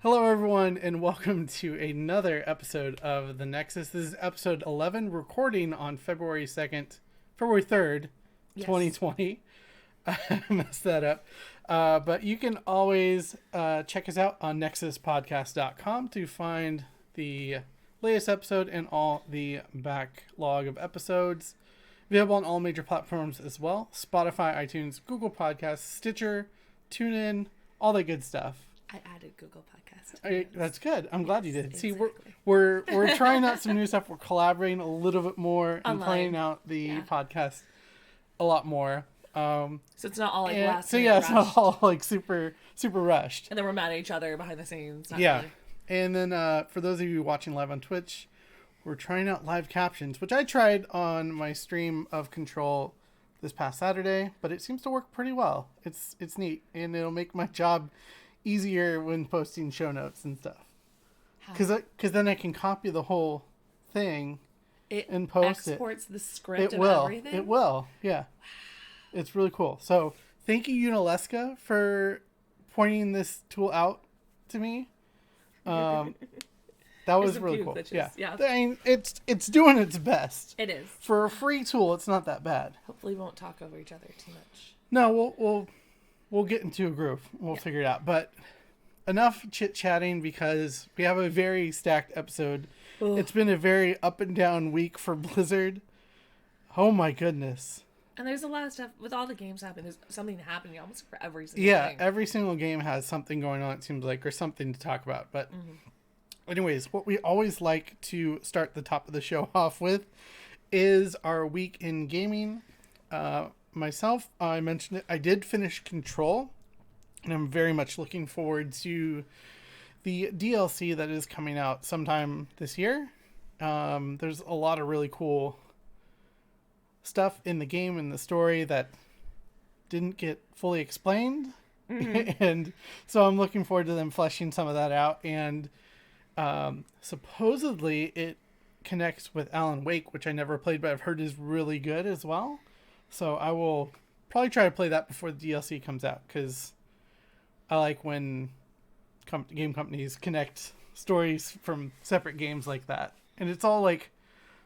Hello, everyone, and welcome to another episode of the Nexus. This is episode 11, recording on February 3rd, yes. 2020. I messed that up. But you can always check us out on nexuspodcast.com to find the latest episode and all the backlog of episodes. Available on all major platforms as well. Spotify, iTunes, Google Podcasts, Stitcher, TuneIn, all that good stuff. I added Google Podcast. That's good. I'm glad you did. Exactly. See, we're trying out some new stuff. We're collaborating a little bit more and planning out the podcast a lot more. So it's not all like last. So yeah, it's not all like super rushed. And then we're mad at each other behind the scenes. Yeah. Really. And then for those of you watching live on Twitch, we're trying out live captions, which I tried on my stream of Control this past Saturday, but it seems to work pretty well. It's neat, and it'll make my job easier when posting show notes and stuff. Because then I can copy the whole thing and post it. It exports the script and everything? It will, yeah. It's really cool. So thank you, Unaleska, for pointing this tool out to me. That was really cool. Yeah. I mean, it's doing its best. It is. For a free tool, it's not that bad. Hopefully we won't talk over each other too much. No, we'll get into a groove. We'll figure it out. But enough chit-chatting because we have a very stacked episode. Ugh. It's been a very up and down week for Blizzard. Oh my goodness. And there's a lot of stuff with all the games happening. There's something happening almost for every single game. Yeah, every single game has something going on, it seems like, or something to talk about. But anyways, what we always like to start the top of the show off with is our week in gaming. Myself, I mentioned it, I did finish Control, and I'm very much looking forward to the DLC that is coming out sometime this year. There's a lot of really cool stuff in the game and the story that didn't get fully explained. And so I'm looking forward to them fleshing some of that out. And supposedly it connects with Alan Wake, which I never played, but I've heard is really good as well. So I will probably try to play that before the DLC comes out, because I like when game companies connect stories from separate games like that. And it's all like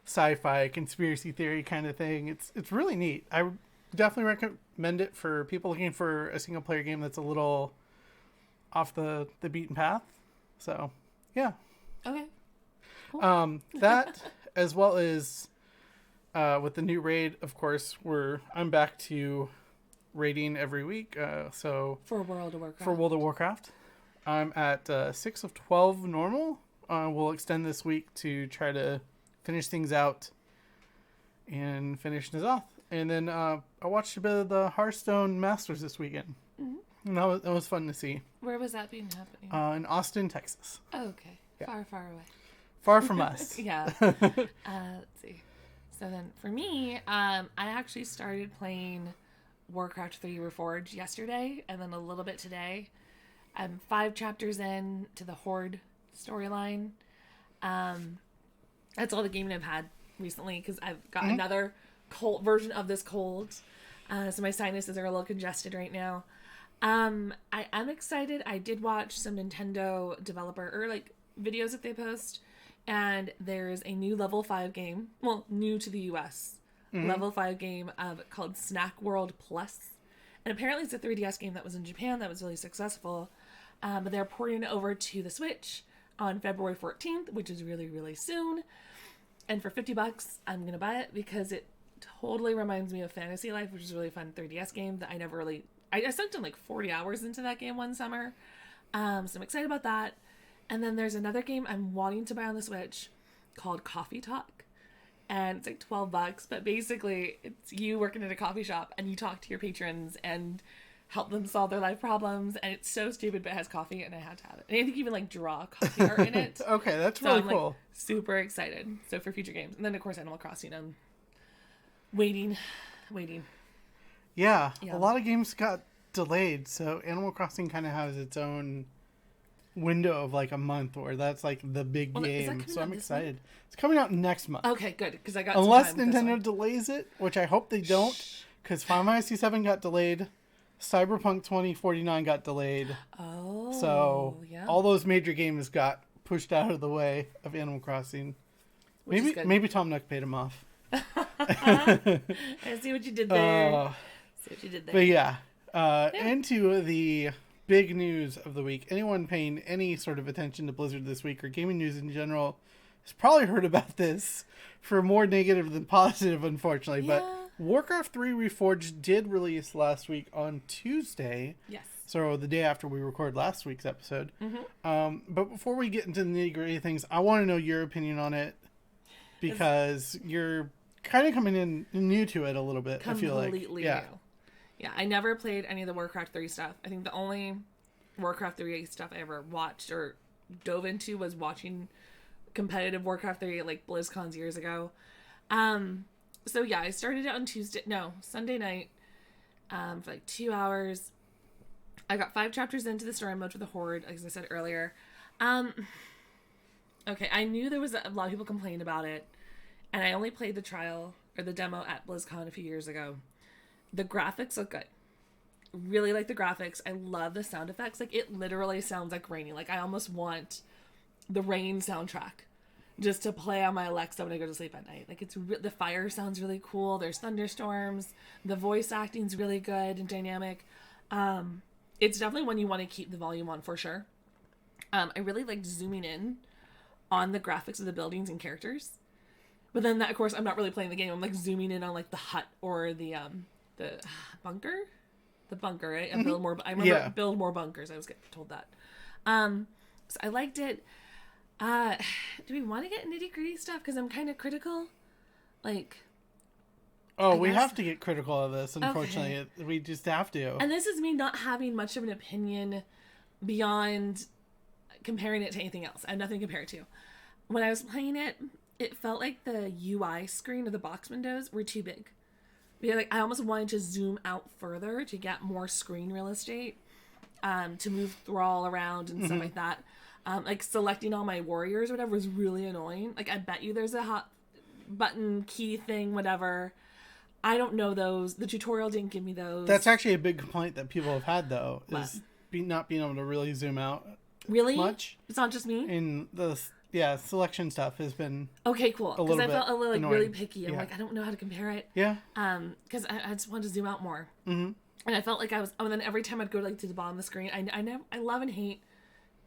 sci-fi, conspiracy theory kind of thing. It's really neat. I would definitely recommend it for people looking for a single player game that's a little off the beaten path. So, yeah. Okay. Cool. That as well as with the new raid, of course, I'm back to raiding every week. So for World of Warcraft. I'm at 6 of 12 normal. We'll extend this week to try to finish things out and finish this off. And then I watched a bit of the Hearthstone Masters this weekend. And that was fun to see. Where was that being happening? In Austin, Texas. Oh, okay. Yeah. Far away. Far from us. Yeah. Let's see. So then for me, I actually started playing WarCraft 3 Reforged yesterday and then a little bit today. I'm 5 chapters in to the Horde storyline. That's all the gaming I've had recently because I've got another cold version of this cold. So my sinuses are a little congested right now. I am excited. I did watch some Nintendo developer or like videos that they post. And there's a new level 5 game, well, new to the US, level 5 game called Snack World Plus. And apparently it's a 3DS game that was in Japan that was really successful. But they're porting it over to the Switch on February 14th, which is really, really soon. And for $50, I'm going to buy it because it totally reminds me of Fantasy Life, which is a really fun 3DS game that I sunk in like 40 hours into that game one summer. So I'm excited about that. And then there's another game I'm wanting to buy on the Switch called Coffee Talk. And it's like $12, but basically it's you working at a coffee shop and you talk to your patrons and help them solve their life problems. And it's so stupid, but it has coffee and I had to have it. And I think you even like draw coffee art in it. Okay, that's really cool. Like, super excited. So for future games. And then of course Animal Crossing, I'm waiting. Yeah, a lot of games got delayed. So Animal Crossing kind of has its own window of like a month where that's like the big game, so I'm excited. It's coming out next month. Okay, good, because I got unless Nintendo delays it, which I hope they don't, because Final Fantasy VII got delayed Cyberpunk 2049 got delayed. Oh, So yeah. all those major games got pushed out of the way of Animal Crossing. Maybe Tom Nook paid him off. I see what you did there. But yeah, into the big news of the week. Anyone paying any sort of attention to Blizzard this week or gaming news in general has probably heard about this for more negative than positive, unfortunately. Yeah. But WarCraft 3 Reforged did release last week on Tuesday. Yes. So the day after we recorded last week's episode. But before we get into the nitty-gritty things, I want to know your opinion on it because you're kind of coming in new to it a little bit. I feel like completely new. Yeah, I never played any of the Warcraft 3 stuff. I think the only Warcraft 3 stuff I ever watched or dove into was watching competitive Warcraft 3 at like BlizzCons years ago. So yeah, I started it on Sunday night for like 2 hours. I got 5 chapters into the story mode for the Horde, as I said earlier. Okay, I knew there was a lot of people complaining about it, and I only played the trial or the demo at BlizzCon a few years ago. The graphics look good. Really like the graphics. I love the sound effects. Like, it literally sounds like raining. Like, I almost want the rain soundtrack just to play on my Alexa when I go to sleep at night. Like, the fire sounds really cool. There's thunderstorms. The voice acting's really good and dynamic. It's definitely one you want to keep the volume on for sure. I really liked zooming in on the graphics of the buildings and characters. But then that, of course, I'm not really playing the game. I'm like zooming in on like the hut or the bunker. The bunker, right? And build more. I remember build more bunkers. I was getting told that. So I liked it. Do we want to get nitty gritty stuff? Because I'm kind of critical. Like. Oh, we have to get critical of this. Unfortunately, okay. We just have to. And this is me not having much of an opinion beyond comparing it to anything else. I have nothing to compare it to. When I was playing it, it felt like the UI screen or the box windows were too big. Because, like, I almost wanted to zoom out further to get more screen real estate, to move Thrall around and stuff like that. Like, selecting all my warriors or whatever was really annoying. Like, I bet you there's a hot button key thing, whatever. I don't know those. The tutorial didn't give me those. That's actually a big complaint that people have had, though, is not being able to really zoom out. Really? Much. It's not just me? In the selection stuff has been okay, cool. Because I felt a little like really picky. I'm yeah. like, I don't know how to compare it. Yeah. Because I just wanted to zoom out more. Mm-hmm. And I felt like I was. And then every time I'd go like to the bottom of the screen, I love and hate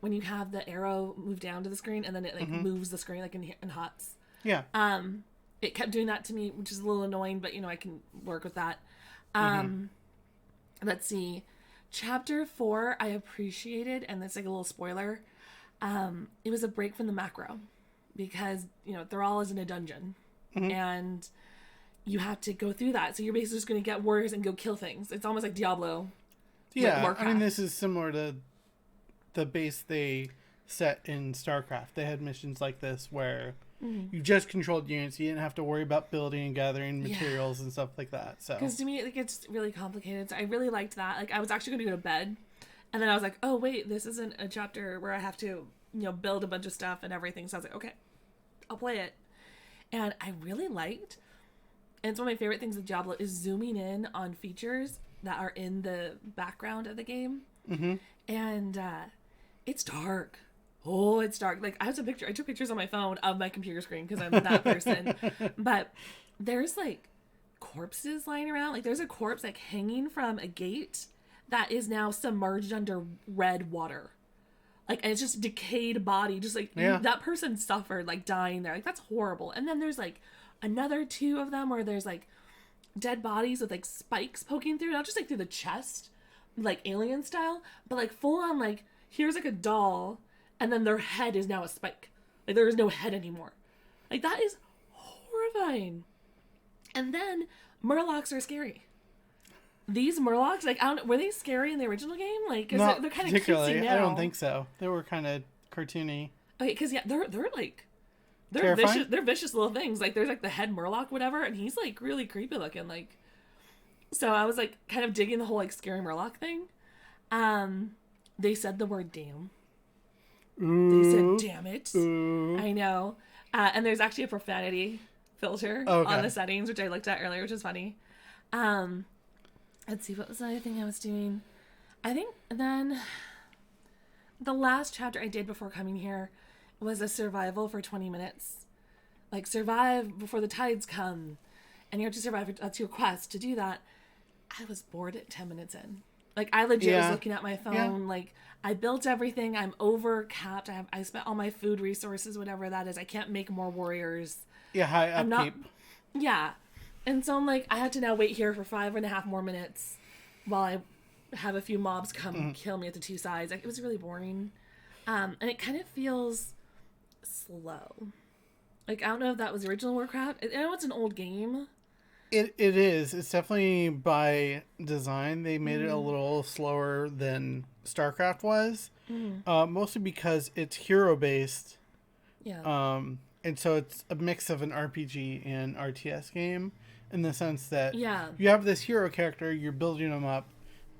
when you have the arrow move down to the screen and then it like moves the screen like in HOTS. Yeah. It kept doing that to me, which is a little annoying, but I can work with that. Let's see. Chapter 4, I appreciated, and that's like a little spoiler. It was a break from the macro because, Thrall is in a dungeon and you have to go through that. So you're basically just going to get warriors and go kill things. It's almost like Diablo. Yeah. Like I mean, this is similar to the base they set in StarCraft. They had missions like this where you just controlled units. You didn't have to worry about building and gathering materials and stuff like that. So because to me, it gets really complicated. So I really liked that. Like, I was actually going to go to bed. And then I was like, oh, wait, this isn't a chapter where I have to, build a bunch of stuff and everything. So I was like, okay, I'll play it. And I really liked, and it's one of my favorite things with Diablo, is zooming in on features that are in the background of the game. Mm-hmm. And it's dark. Oh, it's dark. Like, I took pictures on my phone of my computer screen because I'm that person. But there's, like, corpses lying around. Like, there's a corpse, like, hanging from a gate that is now submerged under red water. Like, and it's just decayed body. Just like, that person suffered, like, dying there. Like, that's horrible. And then there's, like, another 2 of them where there's, like, dead bodies with, like, spikes poking through. Not just, like, through the chest, like, alien style. But, like, full on, like, here's, like, a doll. And then their head is now a spike. Like, there is no head anymore. Like, that is horrifying. And then Murlocs are scary. These Murlocs, like, I don't know, were they scary in the original game? Like, they're kind of cutesy now. I don't think so. They were kind of cartoony. Okay, because they're like, they're terrifying? vicious. They're vicious little things. Like, there's like the head Murloc, whatever, and he's like really creepy looking. Like, so I was like kind of digging the whole like scary Murloc thing. They said the word damn. They said damn it. I know. And there's actually a profanity filter on the settings, which I looked at earlier, which is funny. Let's see, what was the other thing I was doing? I think then the last chapter I did before coming here was a survival for 20 minutes. Like, survive before the tides come. And you have to survive. That's your quest. To do that, I was bored at 10 minutes in. Like, I legit was looking at my phone. Yeah. Like, I built everything. I'm over capped. I spent all my food resources, whatever that is. I can't make more warriors. Yeah, high upkeep. Yeah. And so I'm like, I had to now wait here for 5.5 more minutes while I have a few mobs come kill me at the two sides. Like, it was really boring. And it kind of feels slow. Like, I don't know if that was the original WarCraft. I know it's an old game. It is. It's definitely by design. They made it a little slower than StarCraft was. Mostly because it's hero-based. Yeah. And so it's a mix of an RPG and RTS game in the sense that you have this hero character, you're building them up,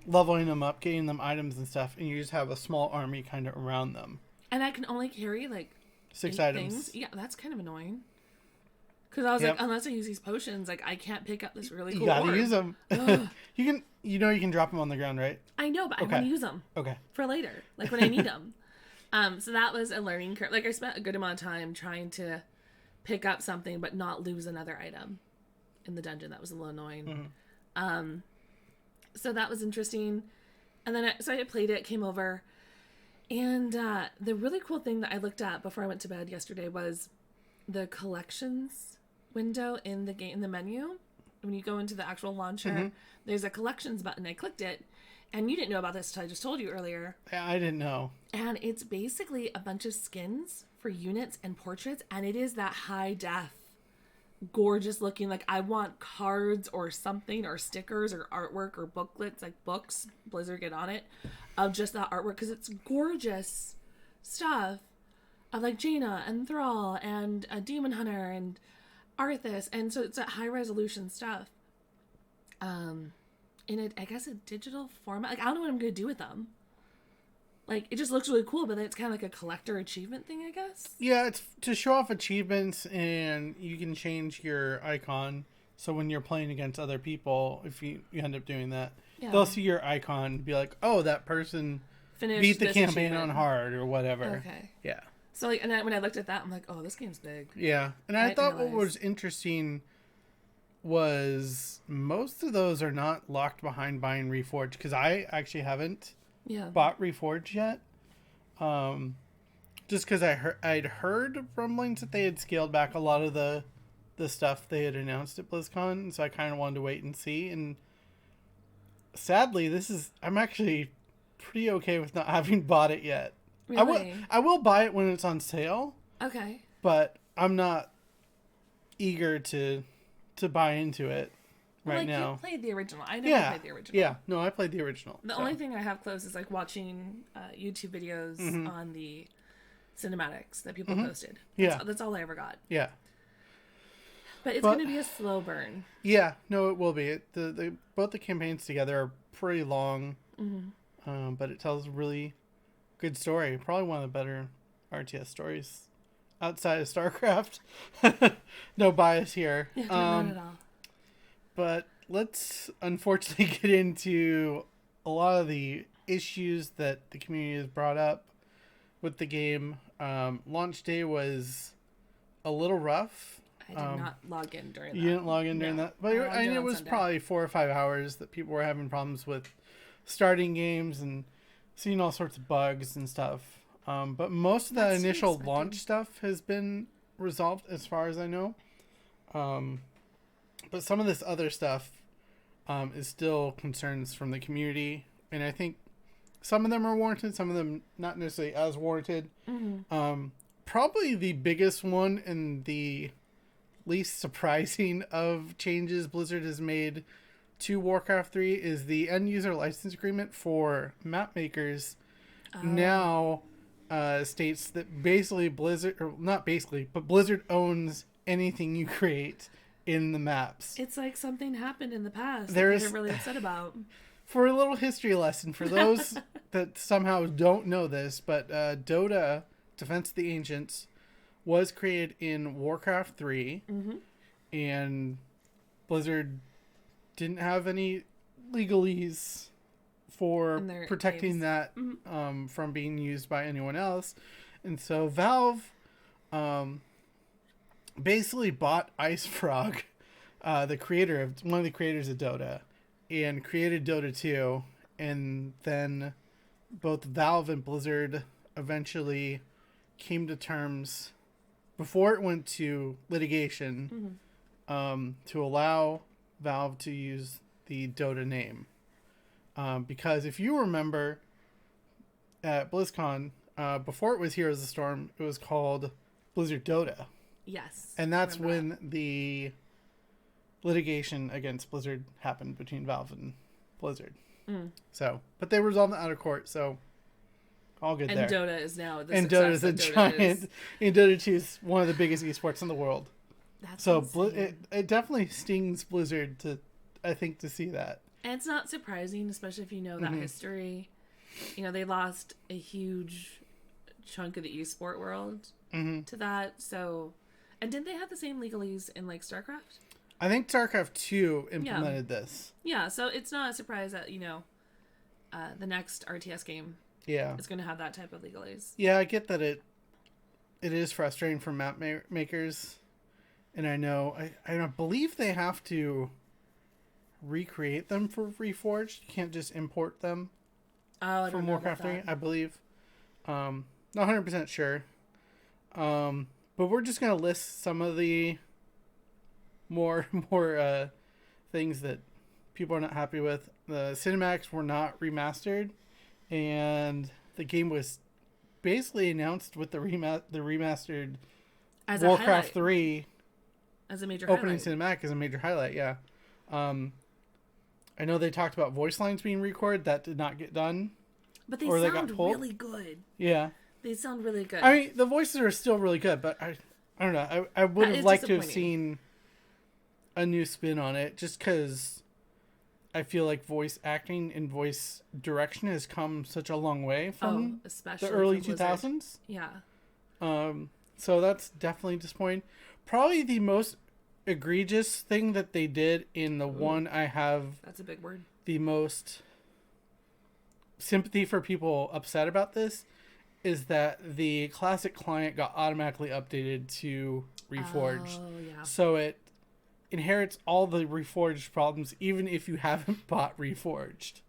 leveling them up, getting them items and stuff, and you just have a small army kind of around them. And I can only carry, like, 6 items. Things. Yeah, that's kind of annoying. Because I was like, unless I use these potions, like, I can't pick up this really cool You gotta orb. use them. You can drop them on the ground, right? I know, but I want to use them. Okay. For later, like when I need them. So that was a learning curve. Like, I spent a good amount of time trying to pick up something, but not lose another item in the dungeon. That was a little annoying. So that was interesting. And then I played it, came over. And the really cool thing that I looked at before I went to bed yesterday was the collections window in the game, in the menu. When you go into the actual launcher, there's a collections button. I clicked it, and you didn't know about this until I just told you earlier. I didn't know. And it's basically a bunch of skins for units and portraits, and it is that high def, gorgeous looking. Like, I want cards or something, or stickers or artwork or booklets, like books, Blizzard get on it, of just that artwork, because it's gorgeous stuff of like Jaina and Thrall and a Demon Hunter and Arthas, and so it's that high resolution stuff in it, I guess, a digital format. Like, I don't know what I'm gonna do with them. Like, it just looks really cool, but then it's kind of like a collector achievement thing, I guess. Yeah, it's to show off achievements, and you can change your icon. So when you're playing against other people, if you end up doing that, they'll see your icon and be like, oh, that person beat the campaign on hard or whatever. Okay. Yeah. So, like, and then when I looked at that, I'm like, oh, this game's big. Yeah. And I thought what was interesting was most of those are not locked behind buying Reforged, because I actually haven't bought Reforged yet. Just because I'd heard rumblings that they had scaled back a lot of the stuff they had announced at BlizzCon, so I kind of wanted to wait and see. And sadly, I'm actually pretty okay with not having bought it yet. Really? I will buy it when it's on sale. Okay. But I'm not eager to buy into it right now. You played the original. I never played the original. Yeah, no, I played the original. The only thing I have close is like watching YouTube videos on the cinematics that people posted. That's all I ever got. Yeah. But it's going to be a slow burn. Yeah, no, it will be. Both the campaigns together are pretty long, but it tells a really good story. Probably one of the better RTS stories outside of StarCraft. No bias here. Yeah, not at all. But let's unfortunately get into a lot of the issues that the community has brought up with the game. Launch day was a little rough. I did not log in during that. You didn't log in during that? But it was Sunday. Probably 4 or 5 hours that people were having problems with starting games and seeing all sorts of bugs and stuff. But most of that initial launch stuff has been resolved as far as I know. But some of this other stuff is still concerns from the community. And I think some of them are warranted, some of them not necessarily as warranted. Probably the biggest one and the least surprising of changes Blizzard has made to Warcraft 3 is the end user license agreement for map makers now states that basically Blizzard, or not basically, but Blizzard owns anything you create in the maps. It's like something happened in the past They're really upset about. For a little history lesson, for those that somehow don't know this, but Dota, Defense of the Ancients, was created in Warcraft 3, and Blizzard didn't have any legalese for protecting games. that from being used by anyone else. And so Valve basically bought Ice Frog, one of the creators of Dota, and created Dota 2. And then both Valve and Blizzard eventually came to terms before it went to litigation to allow Valve to use the Dota name. Because if you remember at BlizzCon, before it was Heroes of the Storm, it was called Blizzard Dota. Yes. And that's when the litigation against Blizzard happened between Valve and Blizzard. So, but they resolved it out of court, so all good there. And Dota is now and Dota is a giant. And Dota 2 is one of the biggest esports in the world. That's so it definitely stings Blizzard to see that. And it's not surprising, especially if you know that history. You know, they lost a huge chunk of the esport world to that. So, and didn't they have the same legalese in like StarCraft? I think StarCraft 2 implemented this. Yeah, so it's not a surprise that, the next RTS game is going to have that type of legalese. Yeah, I get that it is frustrating for map makers. And I know, I believe they have to recreate them for Reforged. You can't just import them from WarCraft 3, I believe. Not 100% sure. But we're just going to list some of the more things that people are not happy with. The cinematics were not remastered, and the game was basically announced with the remastered as WarCraft 3 as a major opening highlight. cinematic as a major highlight. Yeah, I know they talked about voice lines being recorded. That did not get done, but they got sound pulled. really good. Yeah, they sound really good. I mean, the voices are still really good, but I don't know. I would have liked to have seen a new spin on it, just because I feel like voice acting and voice direction has come such a long way from especially the early 2000s. Yeah. So that's definitely disappointing. Probably the most egregious thing that they did in the one I have that's a big word. The most sympathy for people upset about this is that the classic client got automatically updated to Reforged. Oh, yeah. So it inherits all the Reforged problems, even if you haven't bought Reforged.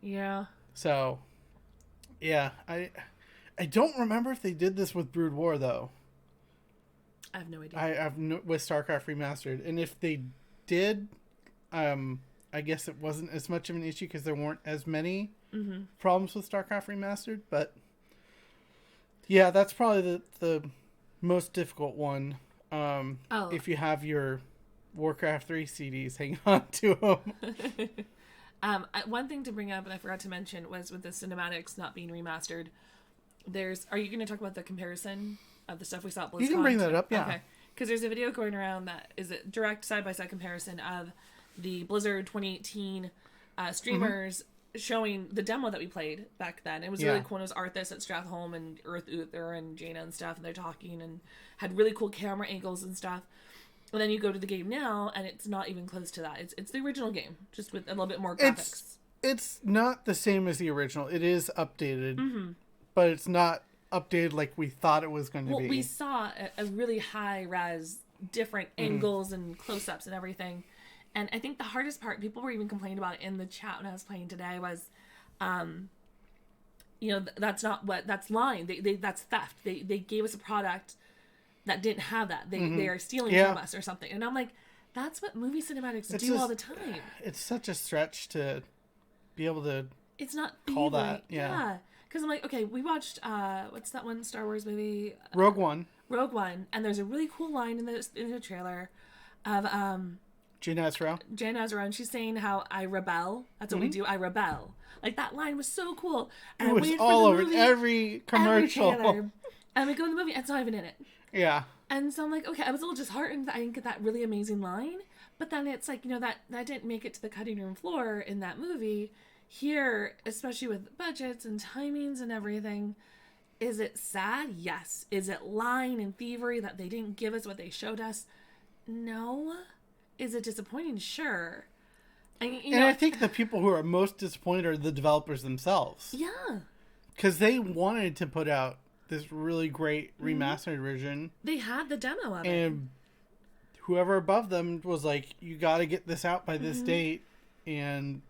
Yeah. So, yeah, I don't remember if they did this with Brood War, though. I have no idea. I have with StarCraft Remastered, and if they did, I guess it wasn't as much of an issue because there weren't as many problems with StarCraft Remastered. But yeah, that's probably the most difficult one. If you have your WarCraft 3 CDs, hang on to them. One thing to bring up, and I forgot to mention, was with the cinematics not being remastered. Are you going to talk about the comparison of the stuff we saw at BlizzCon? You can bring that up, yeah. Okay. Because there's a video going around that is a direct side-by-side comparison of the Blizzard 2018 streamers showing the demo that we played back then. It was really cool. It was Arthas at Stratholme and Earth Uther and Jaina and stuff, and they're talking and had really cool camera angles and stuff. And then you go to the game now, and it's not even close to that. It's the original game, just with a little bit more graphics. It's not the same as the original. It is updated, but it's not updated like we thought it was going to be. Well, we saw a really high-res, different angles and close-ups and everything. And I think the hardest part, people were even complaining about it in the chat when I was playing today, was, that's lying. That's theft. They gave us a product that didn't have that. They are stealing from us or something. And I'm like, that's what movie cinematics do all the time. It's such a stretch to be able to it's not call that. Yeah. Because I'm like, okay, we watched, what's that one Star Wars movie? Rogue One. And there's a really cool line in the trailer of Jyn Erso, and she's saying how I rebel. That's what we do. I rebel. Like, that line was so cool. And it was all over every commercial. Every trailer. And we go to the movie, and it's not even in it. Yeah. And so I'm like, okay, I was a little disheartened that I didn't get that really amazing line. But then it's like, that didn't make it to the cutting room floor in that movie. Here, especially with budgets and timings and everything, is it sad? Yes. Is it lying and thievery that they didn't give us what they showed us? No. Is it disappointing? Sure. And I think the people who are most disappointed are the developers themselves. Yeah. Because they wanted to put out this really great remastered version. They had the demo of it. And whoever above them was like, you got to get this out by this date. And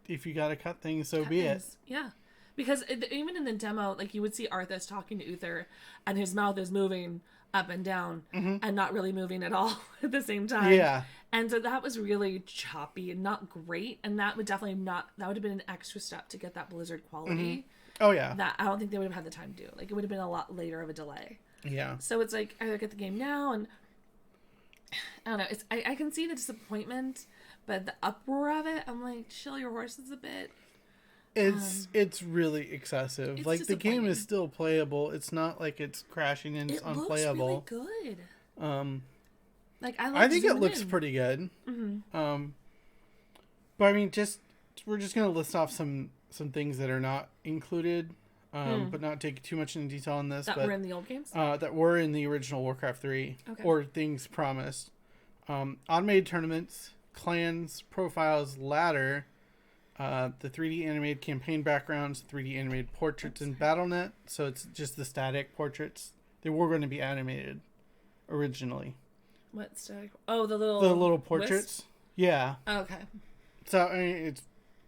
if you got to cut things, so be it. Yeah. Because even in the demo, like, you would see Arthas talking to Uther, and his mouth is moving up and down and not really moving at all at the same time. Yeah. And so that was really choppy and not great. And that would definitely that would have been an extra step to get that Blizzard quality. Oh, yeah. That I don't think they would have had the time to do. Like, it would have been a lot later of a delay. Yeah. So it's like, either get the game now, and I don't know. I can see the disappointment, but the uproar of it, I'm like, chill your horses a bit. It's really excessive. Like, the game is still playable. It's not like it's crashing and it's unplayable. Looks really good. Like, I think it looks pretty good. But I mean, we're just gonna list off some things that are not included, but not take too much into detail on this. That were in the old games? That were in the original Warcraft 3, or things promised. Automated tournaments, clans, profiles, ladder, the 3D animated campaign backgrounds, 3D animated portraits in Battle.net. So it's just the static portraits. They were going to be animated originally. What static? Oh, the little portraits. Wisp? Yeah. Oh, okay. So I mean,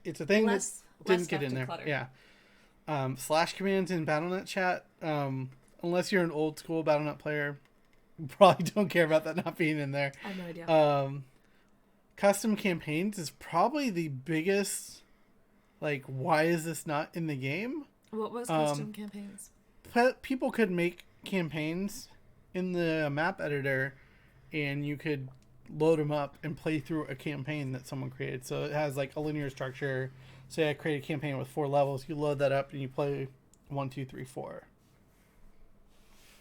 it's a thing that didn't get in there. Clutter. Yeah. Slash commands in Battle.net chat. Unless you're an old school Battle.net player, you probably don't care about that not being in there. I have no idea. Custom campaigns is probably the biggest, like, why is this not in the game? What was custom campaigns? People could make campaigns in the map editor, and you could load them up and play through a campaign that someone created. So it has like a linear structure. Say I create a campaign with 4 levels, you load that up and you play 1, 2, 3, 4.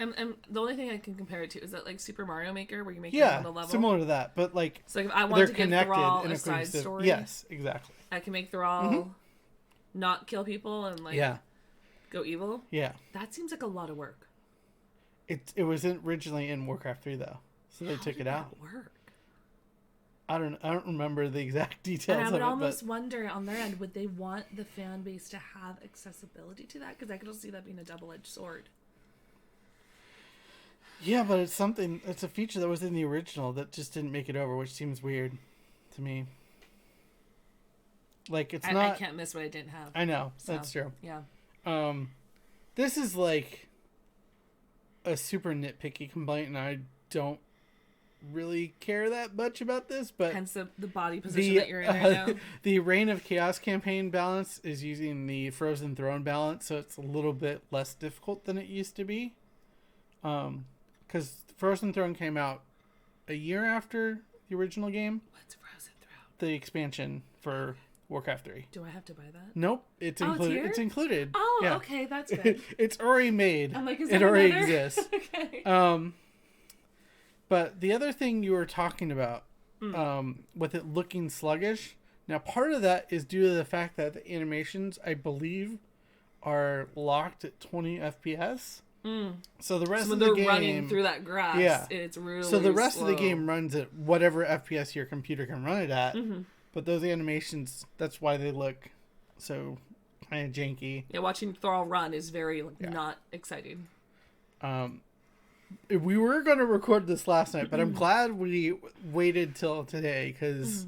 And the only thing I can compare it to is that, like, Super Mario Maker, where you make your own level. Similar to that, but like, so if I want to give Thrall a side story, yes, exactly. I can make Thrall not kill people and like go evil. Yeah, that seems like a lot of work. It was originally in Warcraft 3 though, so they took it out. How did that work? I don't remember the exact details. And I would of it, almost wonder on their end, would they want the fan base to have accessibility to that? Because I could see that being a double-edged sword. Yeah, but it's a feature that was in the original that just didn't make it over, which seems weird to me. Like, I can't miss what I didn't have. I know, so, that's true. Yeah. This is like a super nitpicky complaint, and I don't really care that much about this, but hence the body position that you're in right now. The Reign of Chaos campaign balance is using the Frozen Throne balance, so it's a little bit less difficult than it used to be. Because Frozen Throne came out a year after the original game. What's Frozen Throne? The expansion for Warcraft 3. Do I have to buy that? Nope, it's included. It's included. Oh, yeah. Okay, that's good. It's already made. I'm like, it already exists. Okay. But the other thing you were talking about, with it looking sluggish, now part of that is due to the fact that the animations, I believe, are locked at 20 FPS. So the rest of the game, when they're running through that grass, it's really so the rest slow. of the game runs at whatever FPS your computer can run it at. But those animations, that's why they look so kind of janky. Yeah, watching Thrall run is very not exciting. We were going to record this last night, but I'm glad we waited till today, because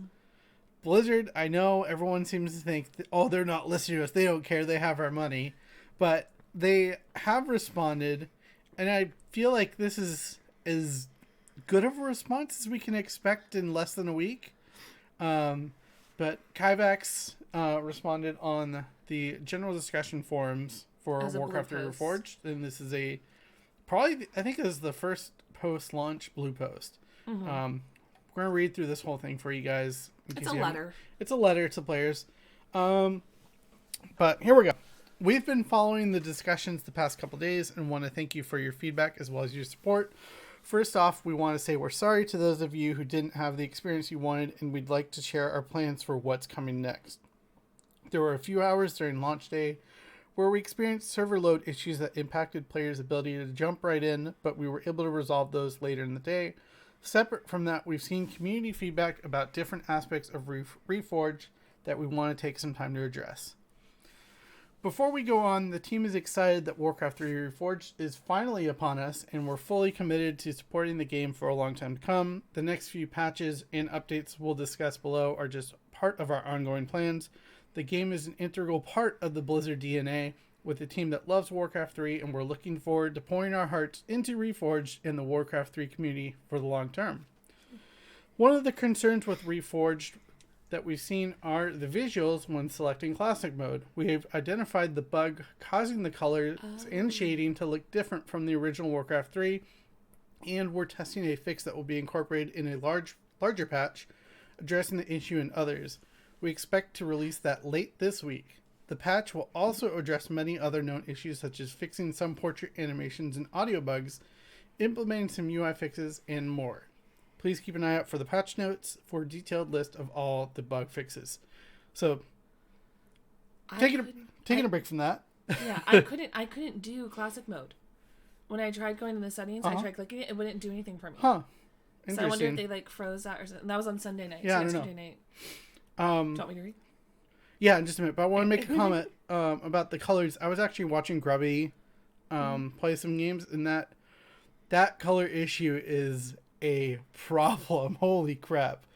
Blizzard, I know everyone seems to think, they're not listening to us. They don't care. They have our money. But they have responded, and I feel like this is as good of a response as we can expect in less than a week. But Kyvax responded on the general discussion forums for Warcraft 3 Reforged, and this is I think this is the first post-launch blue post. We're going to read through this whole thing for you guys. It's a letter. It's a letter to players. But here we go. We've been following the discussions the past couple days and want to thank you for your feedback as well as your support. First off, we want to say we're sorry to those of you who didn't have the experience you wanted, and we'd like to share our plans for what's coming next. There were a few hours during launch day where we experienced server load issues that impacted players' ability to jump right in, but we were able to resolve those later in the day. Separate from that, we've seen community feedback about different aspects of Reforged that we want to take some time to address. Before we go on, the team is excited that WarCraft 3 Reforged is finally upon us, and we're fully committed to supporting the game for a long time to come. The next few patches and updates we'll discuss below are just part of our ongoing plans. The game is an integral part of the Blizzard DNA, with a team that loves WarCraft 3, and we're looking forward to pouring our hearts into Reforged and the WarCraft 3 community for the long term. One of the concerns with Reforged that we've seen are the visuals when selecting classic mode. We have identified the bug causing the colors and shading to look different from the original WarCraft 3, and we're testing a fix that will be incorporated in a larger patch addressing the issue in others. We expect to release that late this week. The patch will also address many other known issues, such as fixing some portrait animations and audio bugs, implementing some UI fixes, and more. Please keep an eye out for the patch notes for a detailed list of all the bug fixes. So, taking a break from that. Yeah, I couldn't do classic mode. When I tried going in the settings, I tried clicking it, it wouldn't do anything for me. Huh. So I wonder if they froze that or something. That was on Sunday night. Yeah, so I don't know. Night. Do you want me to read? Yeah, in just a minute. But I want to make a comment about the colors. I was actually watching Grubby play some games, and that color issue is a problem. Holy crap.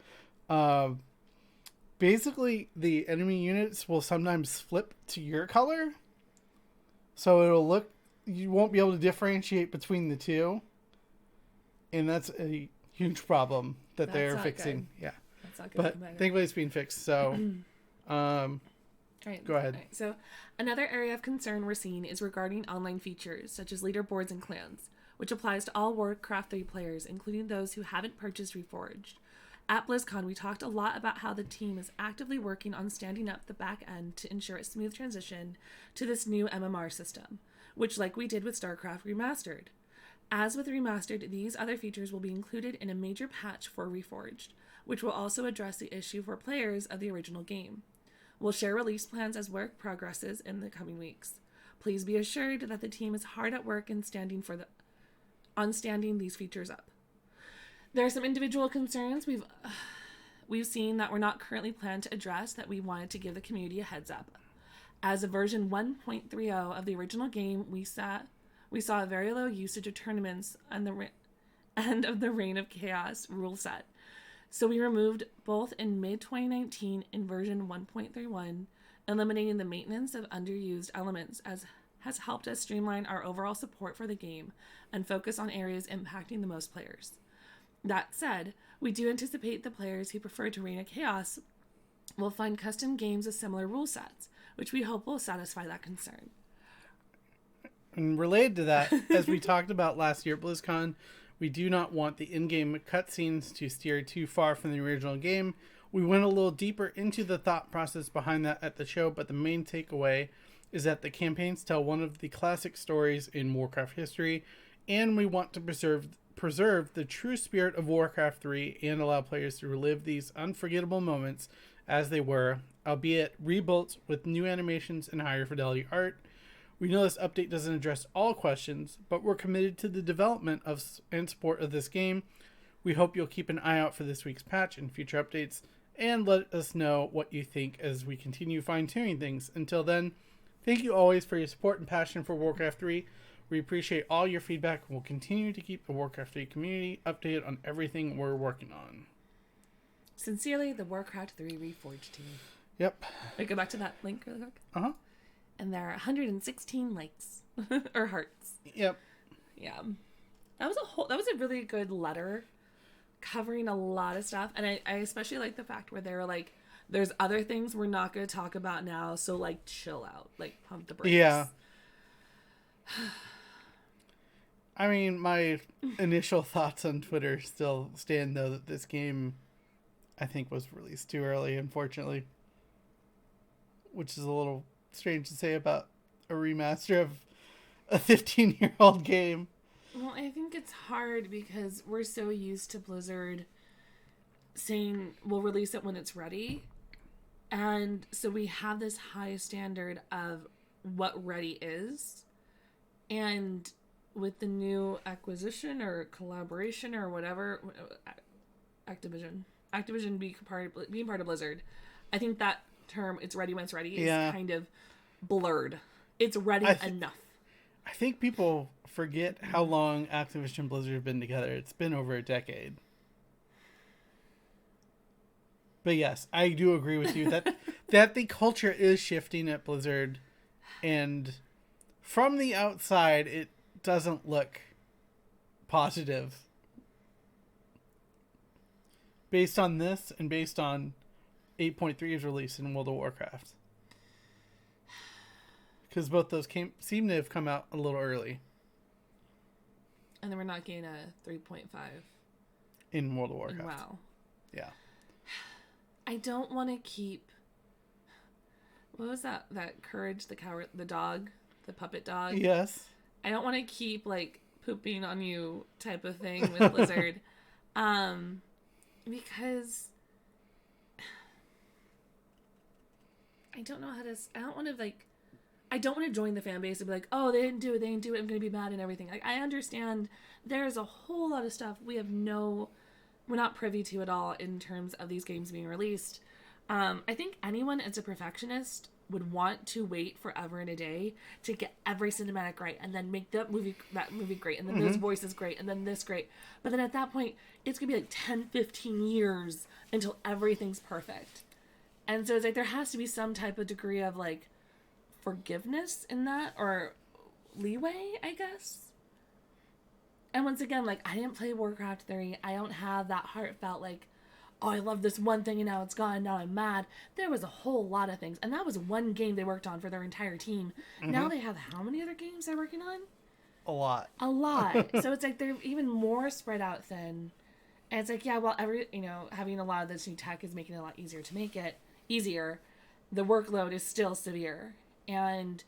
Basically, the enemy units will sometimes flip to your color. So it'll look... You won't be able to differentiate between the two. And that's a huge problem that they're fixing. Good. Yeah. That's not good. But thankfully it's being fixed. So... Right. Go ahead. Right. So, another area of concern we're seeing is regarding online features, such as leaderboards and clans, which applies to all WarCraft 3 players, including those who haven't purchased Reforged. At BlizzCon, we talked a lot about how the team is actively working on standing up the back end to ensure a smooth transition to this new MMR system, which, like we did with StarCraft Remastered. As with Remastered, these other features will be included in a major patch for Reforged, which will also address the issue for players of the original game. We'll share release plans as work progresses in the coming weeks. Please be assured that the team is hard at work in standing these features up. There are some individual concerns we've seen that we're not currently planned to address that we wanted to give the community a heads up. As of version 1.30 of the original game, we saw a very low usage of tournaments and the end of the Reign of Chaos rule set. So we removed both in mid-2019 in version 1.31, eliminating the maintenance of underused elements has helped us streamline our overall support for the game and focus on areas impacting the most players. That said, we do anticipate the players who prefer to Reign of Chaos will find custom games with similar rule sets, which we hope will satisfy that concern. And related to that, as we talked about last year at BlizzCon, we do not want the in-game cutscenes to steer too far from the original game. We went a little deeper into the thought process behind that at the show, but the main takeaway is that the campaigns tell one of the classic stories in WarCraft history, and we want to preserve the true spirit of WarCraft 3 and allow players to relive these unforgettable moments as they were, albeit rebuilt with new animations and higher fidelity art. We know this update doesn't address all questions, but we're committed to the development and support of this game. We hope you'll keep an eye out for this week's patch and future updates, and let us know what you think as we continue fine-tuning things. Until then, thank you always for your support and passion for WarCraft 3. We appreciate all your feedback, and we'll continue to keep the WarCraft 3 community updated on everything we're working on. Sincerely, the WarCraft 3 Reforged team. Yep. Wait, go back to that link really quick. Uh-huh. And there are 116 likes or hearts. Yep. Yeah. That was a really good letter covering a lot of stuff. And I especially like the fact where they were like, there's other things we're not going to talk about now. So like chill out, like pump the brakes. Yeah. I mean, my initial thoughts on Twitter still stand though that this game I think was released too early, unfortunately. Which is a little strange to say about a remaster of a 15-year-old game. Well, I think it's hard because we're so used to Blizzard saying we'll release it when it's ready. And so we have this high standard of what ready is. And with the new acquisition or collaboration or whatever, Activision being part of Blizzard, I think that term, it's ready when it's ready, is kind of blurred. It's ready enough. I think people forget how long Activision and Blizzard have been together. It's been over a decade. But yes, I do agree with you that the culture is shifting at Blizzard, and from the outside, it doesn't look positive. Based on this and based on 8.3's release in World of Warcraft. Because both those seem to have come out a little early. And then we're not getting a 3.5. In World of Warcraft. Wow. Yeah. I don't want to keep... What was that? That Courage, the coward, the dog? The puppet dog? Yes. I don't want to keep, like, pooping on you type of thing with Blizzard. Because... I don't know how to... I don't want to, like... I don't want to join the fan base and be like, oh, they didn't do it, I'm going to be mad and everything. Like, I understand there's a whole lot of stuff we're not privy to at all in terms of these games being released. I think anyone as a perfectionist would want to wait forever and a day to get every cinematic right and then make that movie great and then those voices great and then this great. But then at that point, it's going to be like 10, 15 years until everything's perfect. And so it's like there has to be some type of degree of like forgiveness in that, or leeway, I guess. And once again, like, I didn't play WarCraft 3. I don't have that heartfelt, like, oh, I love this one thing and now it's gone, now I'm mad. There was a whole lot of things. And that was one game they worked on for their entire team. Now they have how many other games they're working on? A lot. So it's like they're even more spread out thin. And it's like, yeah, well, having a lot of this new tech is making it a lot easier to make it easier. The workload is still severe. And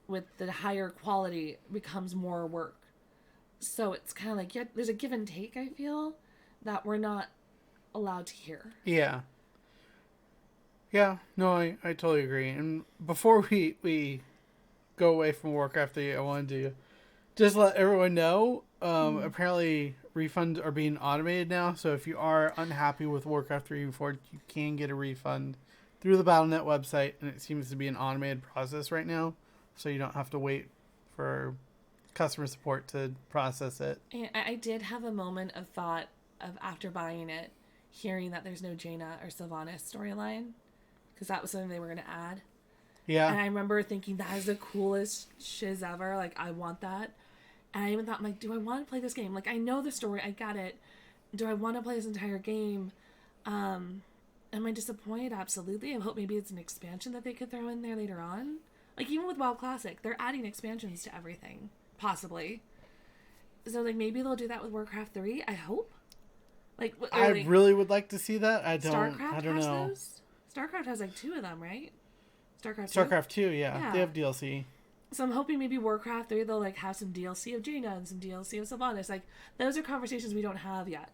with the higher quality, it becomes more work. So it's kind of like, yeah, there's a give and take, I feel, that we're not allowed to hear. Yeah. Yeah, no, I totally agree. And before we go away from Warcraft 3, I wanted to just let everyone know, apparently refunds are being automated now. So if you are unhappy with Warcraft 3 before, you can get a refund through the Battle.net website, and it seems to be an automated process right now, so you don't have to wait for customer support to process it. And I did have a moment of thought of, after buying it, hearing that there's no Jaina or Sylvanas storyline, because that was something they were going to add. Yeah. And I remember thinking, that is the coolest shiz ever, like, I want that. And I even thought, like, do I want to play this game? Like, I know the story, I get it. Do I want to play this entire game? Am I disappointed? Absolutely. I hope maybe it's an expansion that they could throw in there later on. Like, even with WoW Classic, they're adding expansions to everything. Possibly. So, like, maybe they'll do that with WarCraft 3. I hope. Like, I really would like to see that. I don't know. Those? StarCraft has, like, 2 of them, right? StarCraft 2, yeah. They have DLC. So I'm hoping maybe Warcraft 3, they'll, like, have some DLC of Jaina and some DLC of Sylvanas. Like, those are conversations we don't have yet.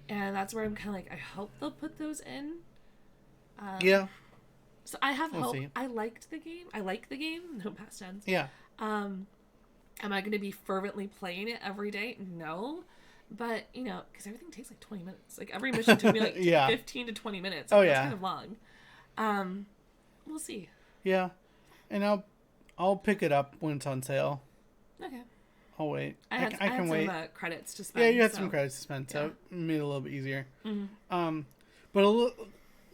And that's where I'm kind of like, I hope they'll put those in. Yeah. So I have hope. See. I liked the game. I like the game. No past tense. Yeah. Am I going to be fervently playing it every day? No. But, because everything takes like 20 minutes. Like, every mission took me like 15 to 20 minutes. Like, that's kind of long. We'll see. Yeah. And I'll pick it up when it's on sale. Okay. I'll wait. I can wait. Some credits to spend. Yeah, you had some credits to spend, so it made it a little bit easier. But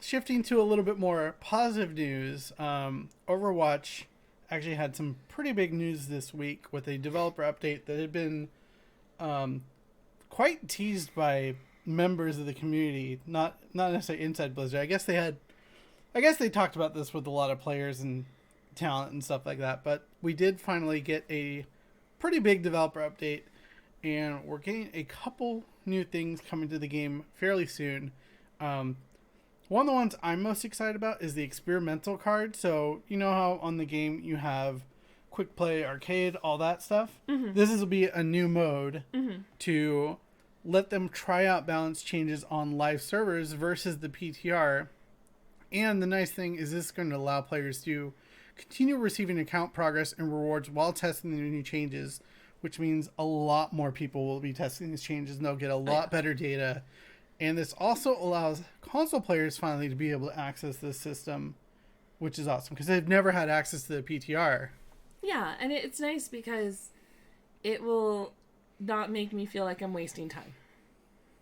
shifting to a little bit more positive news, Overwatch actually had some pretty big news this week with a developer update that had been quite teased by members of the community, not necessarily inside Blizzard. I guess they talked about this with a lot of players and talent and stuff like that, but we did finally get a pretty big developer update, and we're getting a couple new things coming to the game fairly soon. One of the ones I'm most excited about is the experimental card. So you know how on the game you have quick play, arcade, all that stuff? This will be a new mode to let them try out balance changes on live servers versus the PTR. And the nice thing is this is going to allow players to continue receiving account progress and rewards while testing the new changes which means a lot more people will be testing these changes and they'll get a lot better data. And this also allows console players finally to be able to access this system, which is awesome because they've never had access to the PTR. Yeah, and it's nice because it will not make me feel like I'm wasting time.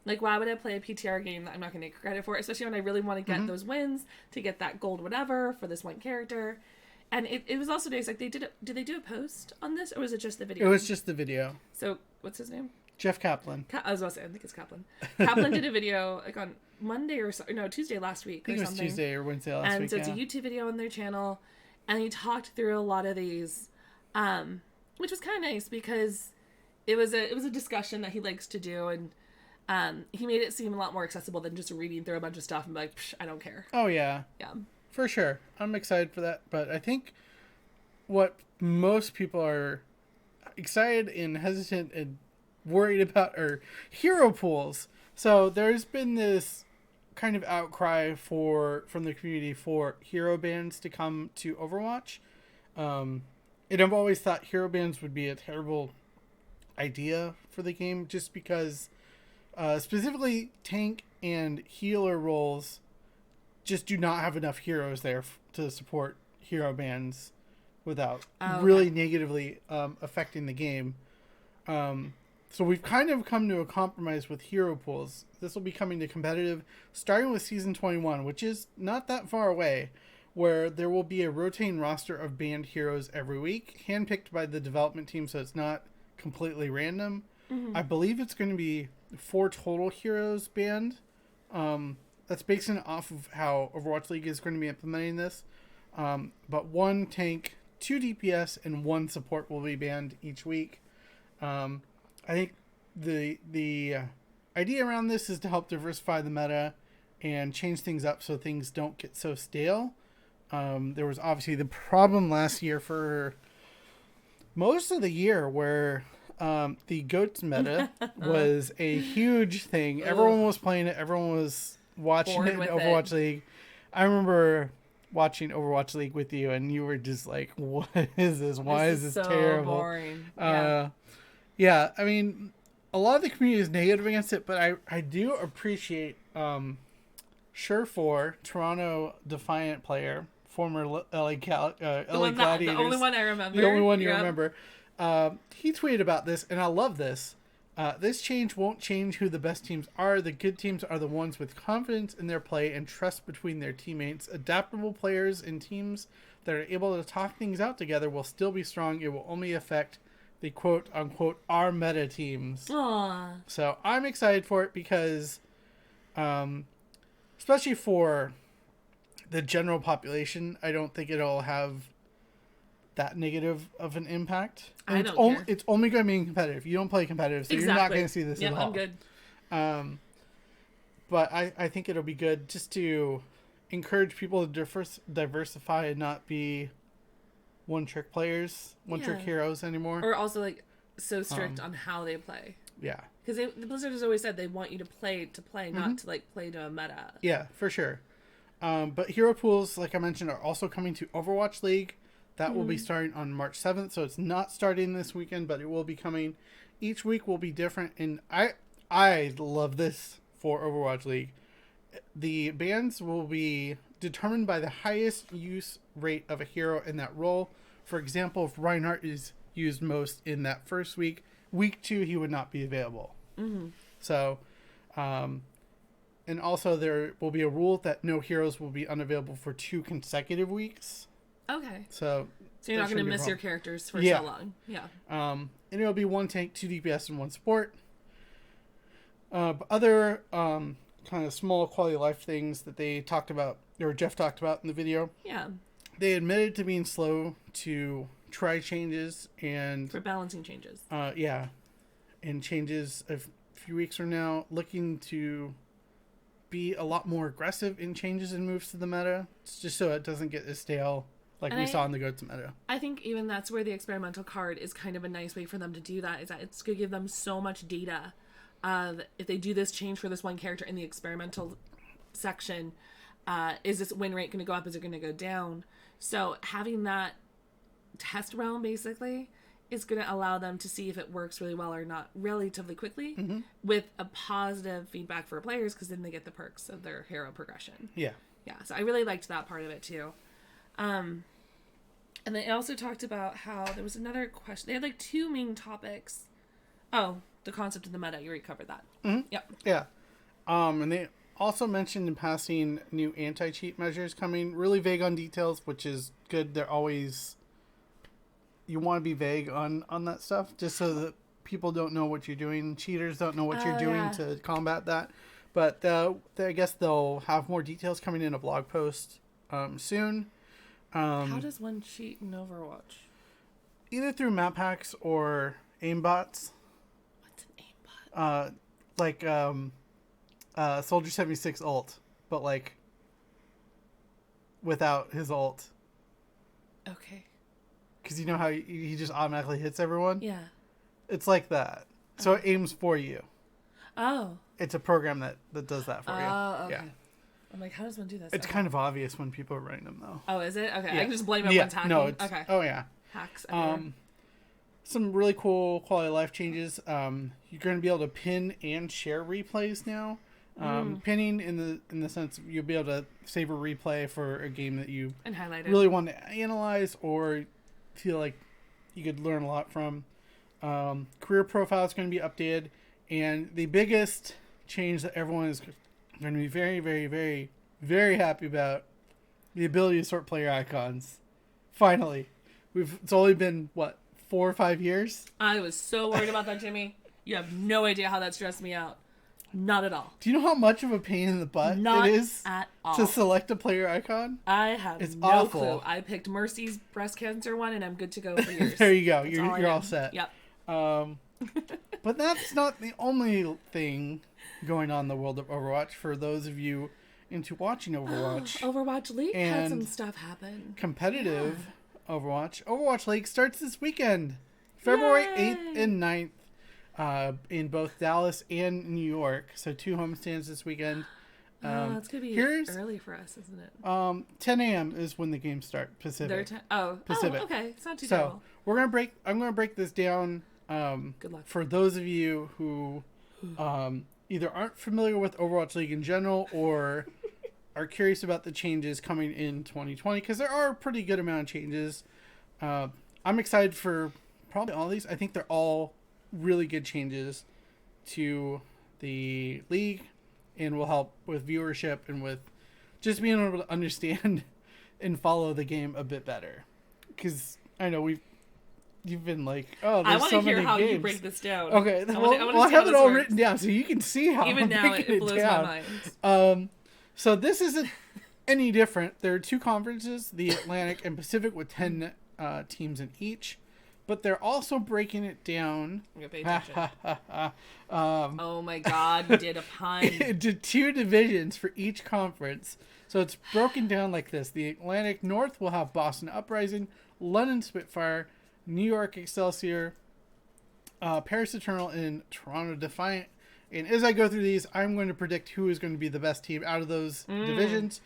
Like, why would I play a PTR game that I'm not going to get credit for, especially when I really want to get those wins to get that gold whatever for this one character. And it was also nice. Like, did they do a post on this, or was it just the video? It was just the video. So, what's his name? Jeff Kaplan. I was about to say, I think it's Kaplan. Kaplan did a video, like, on Monday Tuesday last week. I think it was Tuesday or Wednesday last week. And so it's a YouTube video on their channel. And he talked through a lot of these, which was kind of nice because it was a discussion that he likes to do. And he made it seem a lot more accessible than just reading through a bunch of stuff and be like, I don't care. Oh, yeah. Yeah. For sure. I'm excited for that. But I think what most people are excited and hesitant and worried about are hero pools. So there's been this kind of outcry from the community for hero bands to come to Overwatch. And I've always thought hero bands would be a terrible idea for the game just because specifically tank and healer roles just do not have enough heroes there to support hero bands without really negatively affecting the game. So we've kind of come to a compromise with hero pools. This will be coming to competitive starting with Season 21, which is not that far away, where there will be a rotating roster of banned heroes every week, handpicked by the development team so it's not completely random. I believe it's going to be 4 total heroes banned. That's based off of how Overwatch League is going to be implementing this. But 1 tank, 2 DPS, and 1 support will be banned each week. I think the idea around this is to help diversify the meta and change things up so things don't get so stale. There was obviously the problem last year for most of the year where the GOATS meta was a huge thing. Everyone was playing it. Everyone was watching it in Overwatch League. I remember watching Overwatch League with you, and you were just like, "What is this? Why is this so terrible?" Boring. Yeah. I mean, a lot of the community is negative against it, but I do appreciate Sure4, Toronto Defiant player, former LA Gladiators. The only one I remember. The only one you remember. He tweeted about this, and I love this. This change won't change who the best teams are. The good teams are the ones with confidence in their play and trust between their teammates. Adaptable players and teams that are able to talk things out together will still be strong. It will only affect the quote-unquote our meta teams. Aww. So I'm excited for it because, especially for the general population, I don't think it'll have that negative of an impact. And it's only going to be competitive. You don't play competitive, so you're not going to see this at all. I'm good. But I think it'll be good just to encourage people to diversify and not be one-trick players, one-trick heroes anymore. Or also, like, so strict on how they play. Yeah. Because the Blizzard has always said they want you to play, not to, like, play to a meta. Yeah, for sure. But hero pools, like I mentioned, are also coming to Overwatch League. That will be starting on March 7th, so it's not starting this weekend, but it will be coming. Each week will be different, and I love this for Overwatch League. The bans will be determined by the highest use rate of a hero in that role. For example, if Reinhardt is used most in that first week, week 2 he would not be available. So, and also there will be a rule that no heroes will be unavailable for 2 consecutive weeks. Okay. So you're not going to miss your characters for so long. Yeah. And it'll be 1 tank, 2 DPS, and 1 support. But other kind of small quality of life things that they talked about, or Jeff talked about in the video. Yeah. They admitted to being slow to try changes and for balancing changes. And changes a few weeks from now, looking to be a lot more aggressive in changes and moves to the meta, just so it doesn't get as stale like we saw in the GOATS meta. I think even that's where the experimental card is kind of a nice way for them to do that, is that it's going to give them so much data. If they do this change for this one character in the experimental section, is this win rate going to go up? Is it going to go down? So having that test realm basically is going to allow them to see if it works really well or not relatively quickly with a positive feedback for players, because then they get the perks of their hero progression. Yeah. Yeah, so I really liked that part of it too. And they also talked about how there was another question. They had like two main topics. Oh, the concept of the meta. You already covered that. Mm-hmm. Yep. Yeah. And they also mentioned in passing new anti-cheat measures coming. Really vague on details, which is good. They're always... You want to be vague on that stuff, just so that people don't know what you're doing. Cheaters don't know what you're doing to combat that. But I guess they'll have more details coming in a blog post soon. How does one cheat in Overwatch? Either through map hacks or aimbots. What's an aimbot? Like Soldier 76 ult, but like without his ult. Okay. Because you know how he just automatically hits everyone? Yeah. It's like that. So it aims for you. Oh. It's a program that does that for you. Oh, okay. Yeah. I'm like, how does one do this? It's kind of obvious when people are running them, though. Oh, is it? Okay. Yeah. I can just blame everyone's hacking. No, it's, okay. Oh, yeah. Hacks everywhere. Some really cool quality of life changes. You're going to be able to pin and share replays now. Pinning in the sense you'll be able to save a replay for a game that you and highlight it. Really want to analyze or feel like you could learn a lot from. Career profile is going to be updated, and the biggest change that everyone is going to be very, very, very, very happy about, the ability to sort player icons. Finally. It's only been, 4 or 5 years? I was so worried about that, Jimmy. You have no idea how that stressed me out. Not at all. Do you know how much of a pain in the butt Not it is at all. to select a player icon? I have it's no awful. clue. I picked Mercy's breast cancer one, and I'm good to go for years. There you go. That's You're all set. Yep. But that's not the only thing going on in the world of Overwatch. For those of you into watching Overwatch, Overwatch League had and some stuff happen. Competitive Overwatch League starts this weekend, February 8th and 9th. In both Dallas and New York. So 2 homestands this weekend. It's going to be early for us, isn't it? 10 a.m. is when the games start, Pacific. Pacific. Oh, okay. It's not too terrible. I'm going to break this down Good luck. for those of you who either aren't familiar with Overwatch League in general or are curious about the changes coming in 2020, because there are a pretty good amount of changes. I'm excited for probably all these. I think they're all really good changes to the league and will help with viewership and with just being able to understand and follow the game a bit better. Because I know you've been like, oh, there's so many games. I want to hear how you break this down. Okay, I have it all written down so you can see how even I'm now it blows my mind. So this isn't any different. There are 2 conferences, the Atlantic and Pacific, with 10 teams in each. But they're also breaking it down. I'm gonna pay attention. Oh my God, you did a pun. Into 2 divisions for each conference. So it's broken down like this. The Atlantic North will have Boston Uprising, London Spitfire, New York Excelsior, Paris Eternal, and Toronto Defiant. And as I go through these, I'm going to predict who is going to be the best team out of those divisions.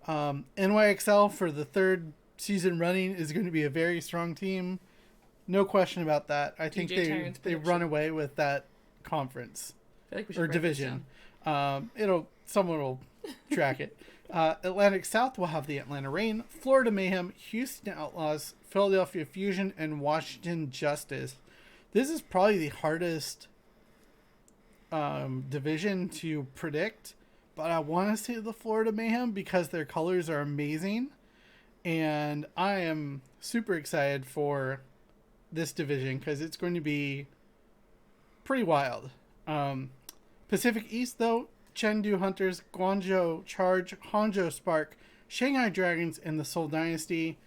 NYXL, for the 3rd season running, is going to be a very strong team. No question about that. I think they run away with that conference or division. Someone will track it. Atlantic South will have the Atlanta Reign, Florida Mayhem, Houston Outlaws, Philadelphia Fusion, and Washington Justice. This is probably the hardest division to predict, but I want to say the Florida Mayhem because their colors are amazing, and I am super excited for this division because it's going to be pretty wild. Pacific East, though, Chengdu Hunters, Guangzhou Charge, Hangzhou Spark, Shanghai Dragons, and the Seoul Dynasty.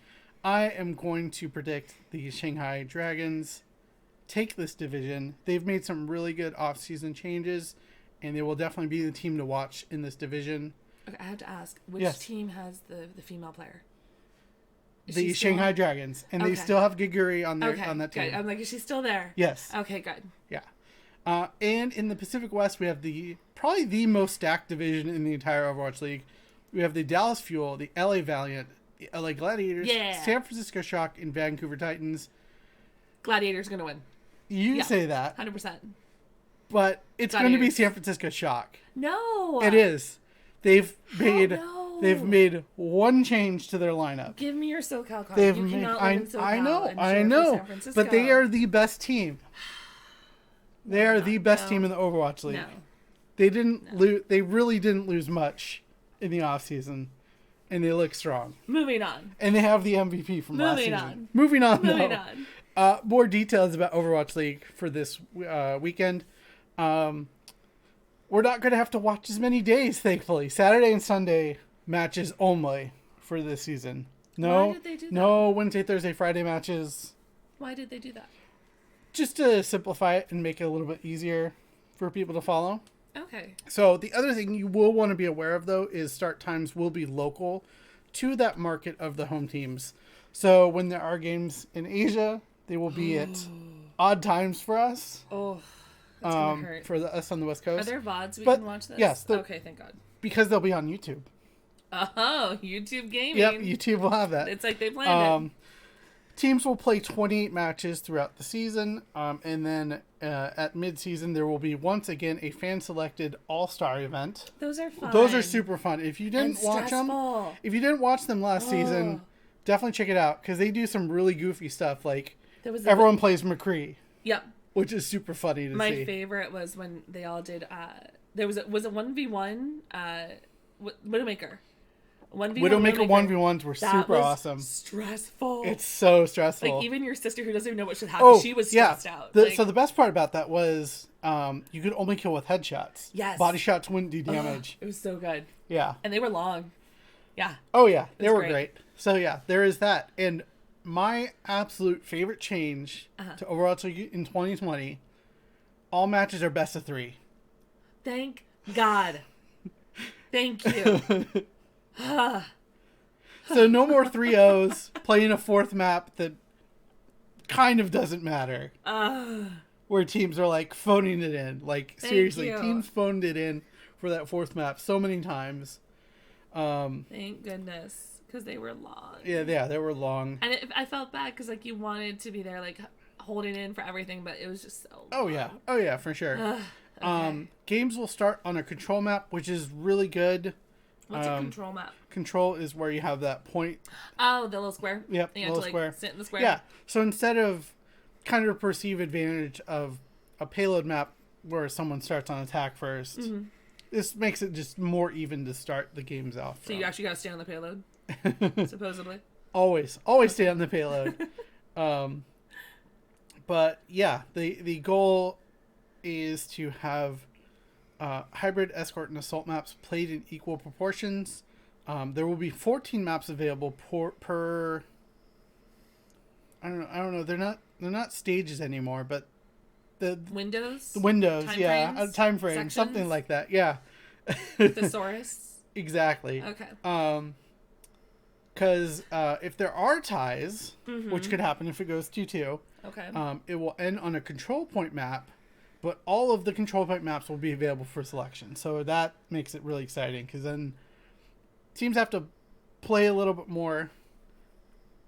I am going to predict the Shanghai Dragons take this division. They've made some really good off-season changes, and they will definitely be the team to watch in this division. Okay, I have to ask, which team has the female player? The Shanghai Dragons, and they still have Giguri on that team. Good. I'm like, is she still there? Yes. Okay, good. Yeah. And in the Pacific West, we have probably the most stacked division in the entire Overwatch League. We have the Dallas Fuel, the LA Valiant, the LA Gladiators, San Francisco Shock, and Vancouver Titans. Gladiator's gonna win. You say that. 100%. But it's going to be San Francisco Shock. No. It is. They've No. made one change to their lineup. Give me your SoCal card. They've you made, cannot live in SoCal I know. But they are the best team. They are the best team in the Overwatch League. No. They didn't lose. They really didn't lose much in the offseason, and they look strong. Moving on. And they have the MVP from last season. Moving on. More details about Overwatch League for this weekend. We're not going to have to watch as many days, thankfully. Saturday and Sunday matches only for this season. No, Why did they do that? No Wednesday, Thursday, Friday matches. Why did they do that? Just to simplify it and make it a little bit easier for people to follow. Okay. So the other thing you will want to be aware of, though, is start times will be local to that market of the home teams. So when there are games in Asia, they will be at odd times for us. Oh, that's gonna hurt. For us on the West Coast. Are there VODs we can watch this? Yes. Okay, thank God. Because they'll be on YouTube. Oh, YouTube gaming. Yep, YouTube will have that. It's like they planned it. Teams will play 28 matches throughout the season, and then at mid-season there will be once again a fan-selected all-star event. Those are fun. Those are super fun. If you didn't watch them last season, definitely check it out because they do some really goofy stuff. Like everyone plays McCree. Yep. Which is super funny to see. My favorite was when they all did. There was a 1v1 Widowmaker. Widowmaker 1v1s were super awesome. Stressful. It's so stressful. Like even your sister who doesn't even know what should happen, she was stressed out. So the best part about that was you could only kill with headshots. Yes. Body shots wouldn't do damage. It was so good. Yeah. And they were long. Yeah. Oh yeah, they were great. So yeah, there is that. And my absolute favorite change to Overwatch League in 2020, all matches are best of 3. Thank God. Thank you. So no more 3-0s playing a fourth map that kind of doesn't matter. Where teams are like phoning it in. Like seriously, teams phoned it in for that fourth map so many times. Thank goodness. Because they were long. Yeah, they were long. And I felt bad because like you wanted to be there like holding in for everything, but it was just so long. Oh yeah, for sure. Okay. Games will start on a control map, which is really good. What's a control map? Control is where you have that point. Oh, the little square. Yep, little square. Sit in the square. Yeah. So instead of kind of a perceived advantage of a payload map where someone starts on attack first, this makes it just more even to start the games off. So you actually got to stay on the payload, supposedly. Always stay on the payload. But yeah, the goal is to have hybrid, escort, and assault maps played in equal proportions. There will be 14 maps available per. I don't know. They're not stages anymore, but the windows. The windows, time frame, something like that. Yeah. Thesaurus. Exactly. Okay. Because if there are ties, which could happen if it goes 2-2, it will end on a control point map. But all of the control point maps will be available for selection. So that makes it really exciting because then teams have to play a little bit more.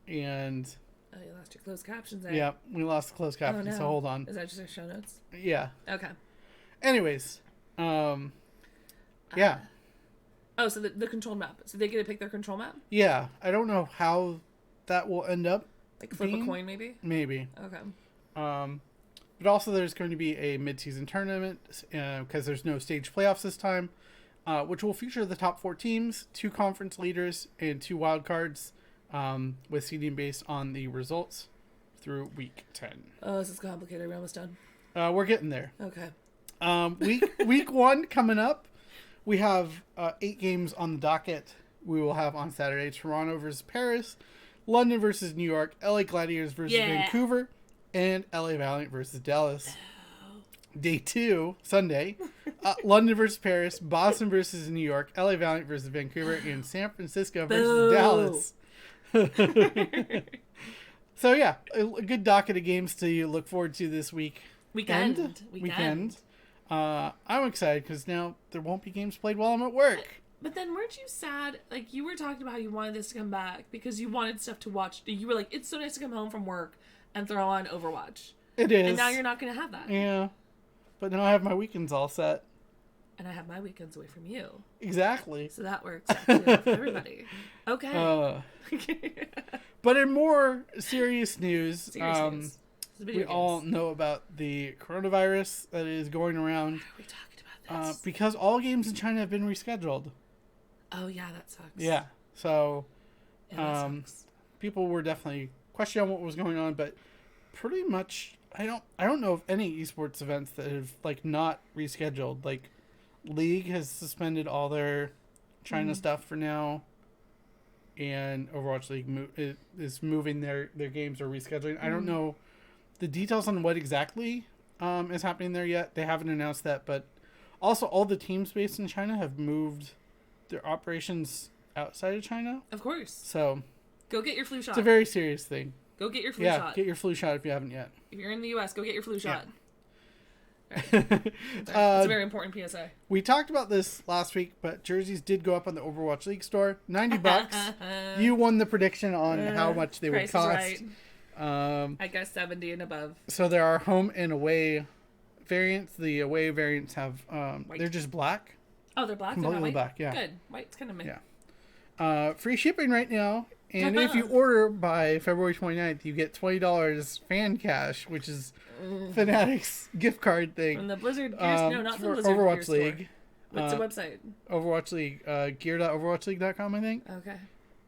And... Oh, you lost your closed captions there. Yeah, we lost the closed captions, so hold on. Is that just our show notes? Yeah. Okay. Anyways. Yeah. Oh, so the control map. So they get to pick their control map? Yeah. I don't know how that will end up. Like flip a coin, maybe? Maybe. Okay. But also there's going to be a mid-season tournament because there's no stage playoffs this time, which will feature the top 4 teams, 2 conference leaders, and 2 wildcards with seeding based on the results through week 10. Oh, this is complicated. We're almost done. We're getting there. Okay. Week 1 coming up. We have 8 games on the docket. We will have on Saturday Toronto versus Paris, London versus New York, LA Gladiators versus Vancouver, and LA Valiant versus Dallas. Day 2, Sunday, London versus Paris, Boston versus New York, LA Valiant versus Vancouver, and San Francisco versus Dallas. So yeah, a good docket of games to look forward to this weekend. I'm excited because now there won't be games played while I'm at work. But then weren't you sad? Like you were talking about how you wanted this to come back because you wanted stuff to watch. You were like, it's so nice to come home from work and throw on Overwatch. It is. And now you're not going to have that. Yeah. But now I have my weekends all set. And I have my weekends away from you. Exactly. So that works actually well for everybody. Okay. But in more serious news, we games. all know about the coronavirus that is going around. Why are we talking about this? Because all games in China have been rescheduled. Oh, yeah, that sucks. Yeah. So, Yeah, that sucks. people were definitely questioning what was going on, but pretty much, I don't know of any esports events that have, like, not rescheduled. Like, League has suspended all their China stuff for now. And Overwatch League is moving their games or rescheduling. I don't know the details on what exactly is happening there yet. They haven't announced that, but also all the teams based in China have moved their operations outside of China. Of course. So go get your flu shot. It's a very serious thing. Go get your flu shot. Yeah, get your flu shot if you haven't yet. If you're in the U.S., go get your flu shot. Yeah. Right. It's a very important PSA. We talked about this last week, but jerseys did go up on the Overwatch League store. $90. You won the prediction on how much they would cost. Price is right. I guess 70 and above. So there are home and away variants. The away variants have they're just black. Oh, they're black. Completely black. Yeah. Good. White's kind of meh. Yeah. Free shipping right now. And if you order by February 29th, you get $20 fan cash, which is Fanatics gift card thing. From the Blizzard Gears, no, not from Blizzard Overwatch Gears League. Store. What's the website? Overwatch League. Gear.overwatchleague.com, I think. Okay.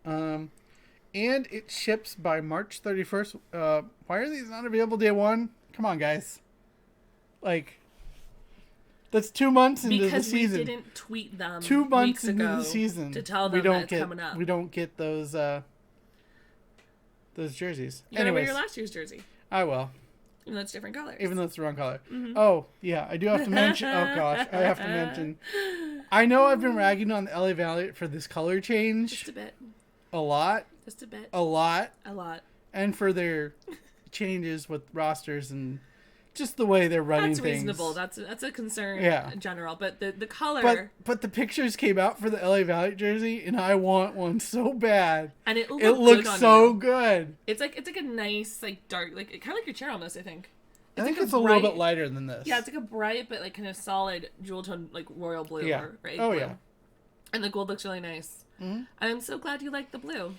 And it ships by March 31st. Why are these not available day one? Come on, guys. Like, that's 2 months into the season. Because we didn't tweet them 2 months weeks into ago the season. to tell them that it's coming up. We don't get those jerseys. You gotta wear your last year's jersey. I will. Even though it's different colors. Even though it's the wrong color. Mm-hmm. Oh, yeah. I do have to mention. Oh, gosh. I have to mention. I know I've been ragging on the LA Valley for this color change. Just a bit. A lot. Just a bit. A lot. A lot. And for their changes with rosters and just the way they're running things. That's reasonable. That's a concern in general. But the color. But the pictures came out for the LA Valley jersey, and I want one so bad. And it looks so good. It's like a nice like dark kind of like your chair almost. I think. I think it's a little bit lighter than this. Yeah, it's like a bright but like kind of solid jewel tone like royal blue. Yeah. Right? Oh blue. yeah. And the gold looks really nice. Mm-hmm. I'm so glad you like the blue.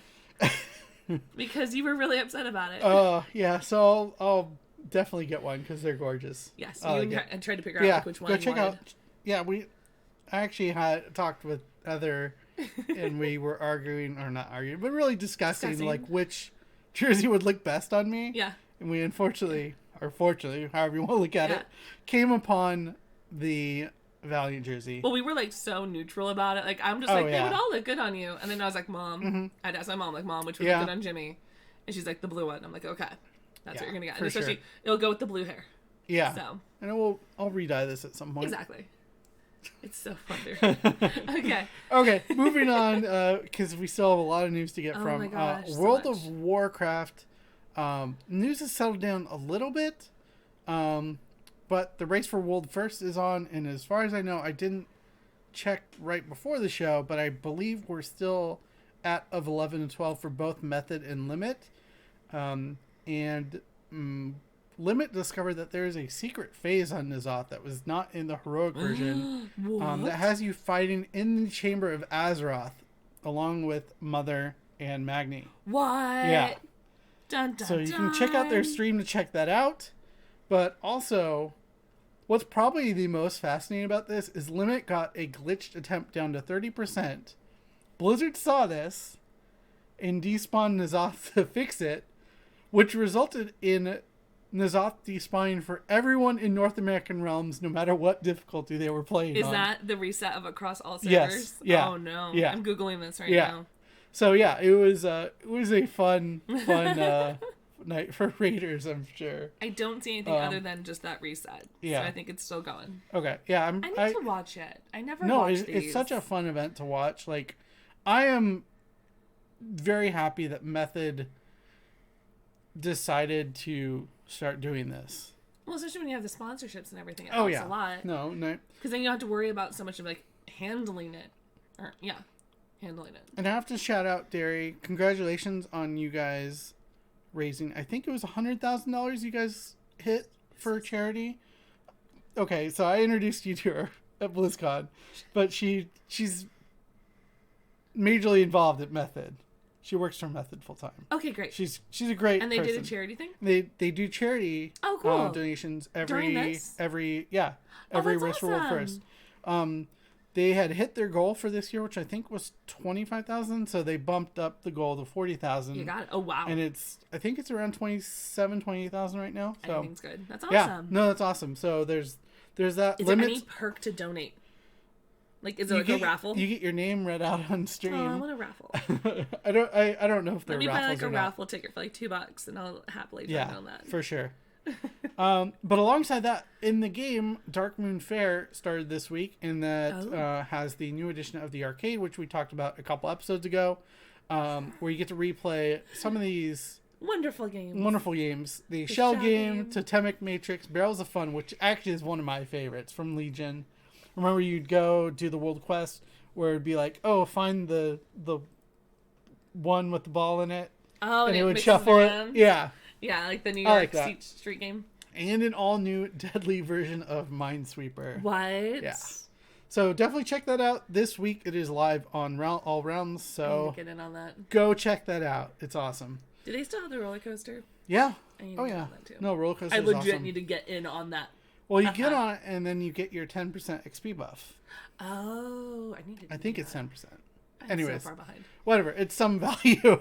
Because you were really upset about it. Yeah. So I'll definitely get one because they're gorgeous. Yes. And tried to figure out like, which one. Go check out. Yeah, I actually had talked with Heather, and we were not arguing, but really discussing like which jersey would look best on me. Yeah. And we unfortunately, or fortunately, however you want to look at it, came upon the Valiant jersey. Well, we were like so neutral about it. Like I'm just they would all look good on you. And then I was like, Mom, I'd ask my mom, like, Mom, which would look good on Jimmy? And she's like, the blue one. I'm like, okay, that's what you're gonna get. And especially it'll go with the blue hair. Yeah. So. And I'll re-dye this at some point. Exactly. It's so fun. Okay. Okay, moving on, because we still have a lot of news to get from. My gosh, World of Warcraft. News has settled down a little bit, but the Race for World First is on, and as far as I know, I didn't check right before the show, but I believe we're still at of 11 and 12 for both Method and Limit. Limit discovered that there is a secret phase on N'Zoth that was not in the heroic version that has you fighting in the Chamber of Azeroth along with Mother and Magni. What? Yeah. Dun, dun, so you can check out their stream to check that out. But also, what's probably the most fascinating about this is Limit got a glitched attempt down to 30%. Blizzard saw this and despawned N'Zoth to fix it, which resulted in N'Zoth despawning for everyone in North American realms, no matter what difficulty they were playing on. Is that the reset of across all servers? Yes. Yeah. Oh no. Yeah. I'm Googling this right now. So yeah, it was a fun night for Raiders, I'm sure. I don't see anything other than just that reset. Yeah. So I think it's still going. Okay. Yeah. I need to watch it. I never watched these. It's such a fun event to watch. Like, I am very happy that Method decided to start doing this. Well, especially when you have the sponsorships and everything. It helps a lot. No. Because then you don't have to worry about so much of like handling it. Handling it. And I have to shout out Derry. Congratulations on you guys raising, I think it was $100,000 you guys hit for charity. Okay, so I introduced you to her at BlizzCon, but she's majorly involved at Method. She works for Method full time. Okay, great. She's a great and they person. did a charity thing? They do charity cool. donations During this? every that's Race for World awesome. First. They had hit their goal for this year, which I think was 25,000, so they bumped up the goal to 40,000. You got it. Oh wow. And I think it's around 28,000 right now. So everything's good. That's awesome. Yeah, no, that's awesome. So there's that Is limit. there any perk to donate? Like, is there a raffle? You get your name read out on stream. Oh, I want a raffle. I don't know if there are raffles or not. Let me buy like a raffle ticket for like $2 and I'll happily join on that. For sure. But alongside that, in the game, Dark Moon Fair started this week, and that has the new edition of the arcade, which we talked about a couple episodes ago, where you get to replay some of these wonderful games. The Shell game, Totemic Matrix, Barrels of Fun, which actually is one of my favorites from Legion. Remember, you'd go do the world quest where it'd be like, oh, find the one with the ball in it. Oh, and it would shuffle it. Yeah. Yeah, like the New York street game. And an all-new deadly version of Minesweeper. What? Yeah. So definitely check that out. This week it is live on all rounds, so I need to get in on that. Go check that out. It's awesome. Do they still have the roller coaster? Yeah. I need to get on that too. No, roller coaster I is legit awesome. need to get in on that. Well, you get on it, and then you get your 10% XP buff. Oh, I need to do I think that. it's 10%. I'm Anyways, so far behind. Whatever. It's some value.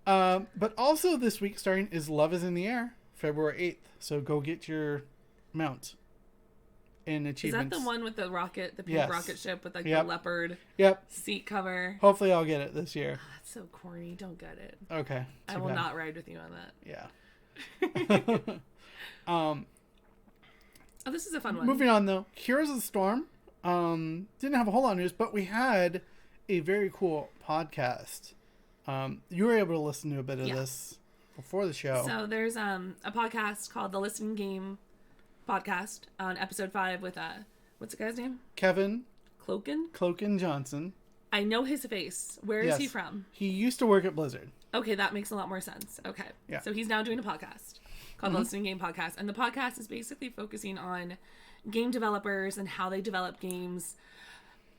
But also this week starting is Love is in the Air, February 8th. So go get your mount and achievements. Is that the one with the rocket, the pink rocket ship with like the leopard seat cover? Hopefully I'll get it this year. Oh, that's so corny. Don't get it. Okay. I will not ride with you on that. Yeah. Oh, this is a fun one. Moving on though, Heroes of the Storm. Didn't have a whole lot of news, but we had a very cool podcast. You were able to listen to a bit of this before the show. So there's a podcast called The Listening Game Podcast on episode 5 with what's the guy's name? Kevin Cloken Johnson. I know his face. Where is he from? He used to work at Blizzard. Okay, that makes a lot more sense. Okay. Yeah. So he's now doing a podcast called The Listening Game Podcast. And the podcast is basically focusing on game developers and how they develop games,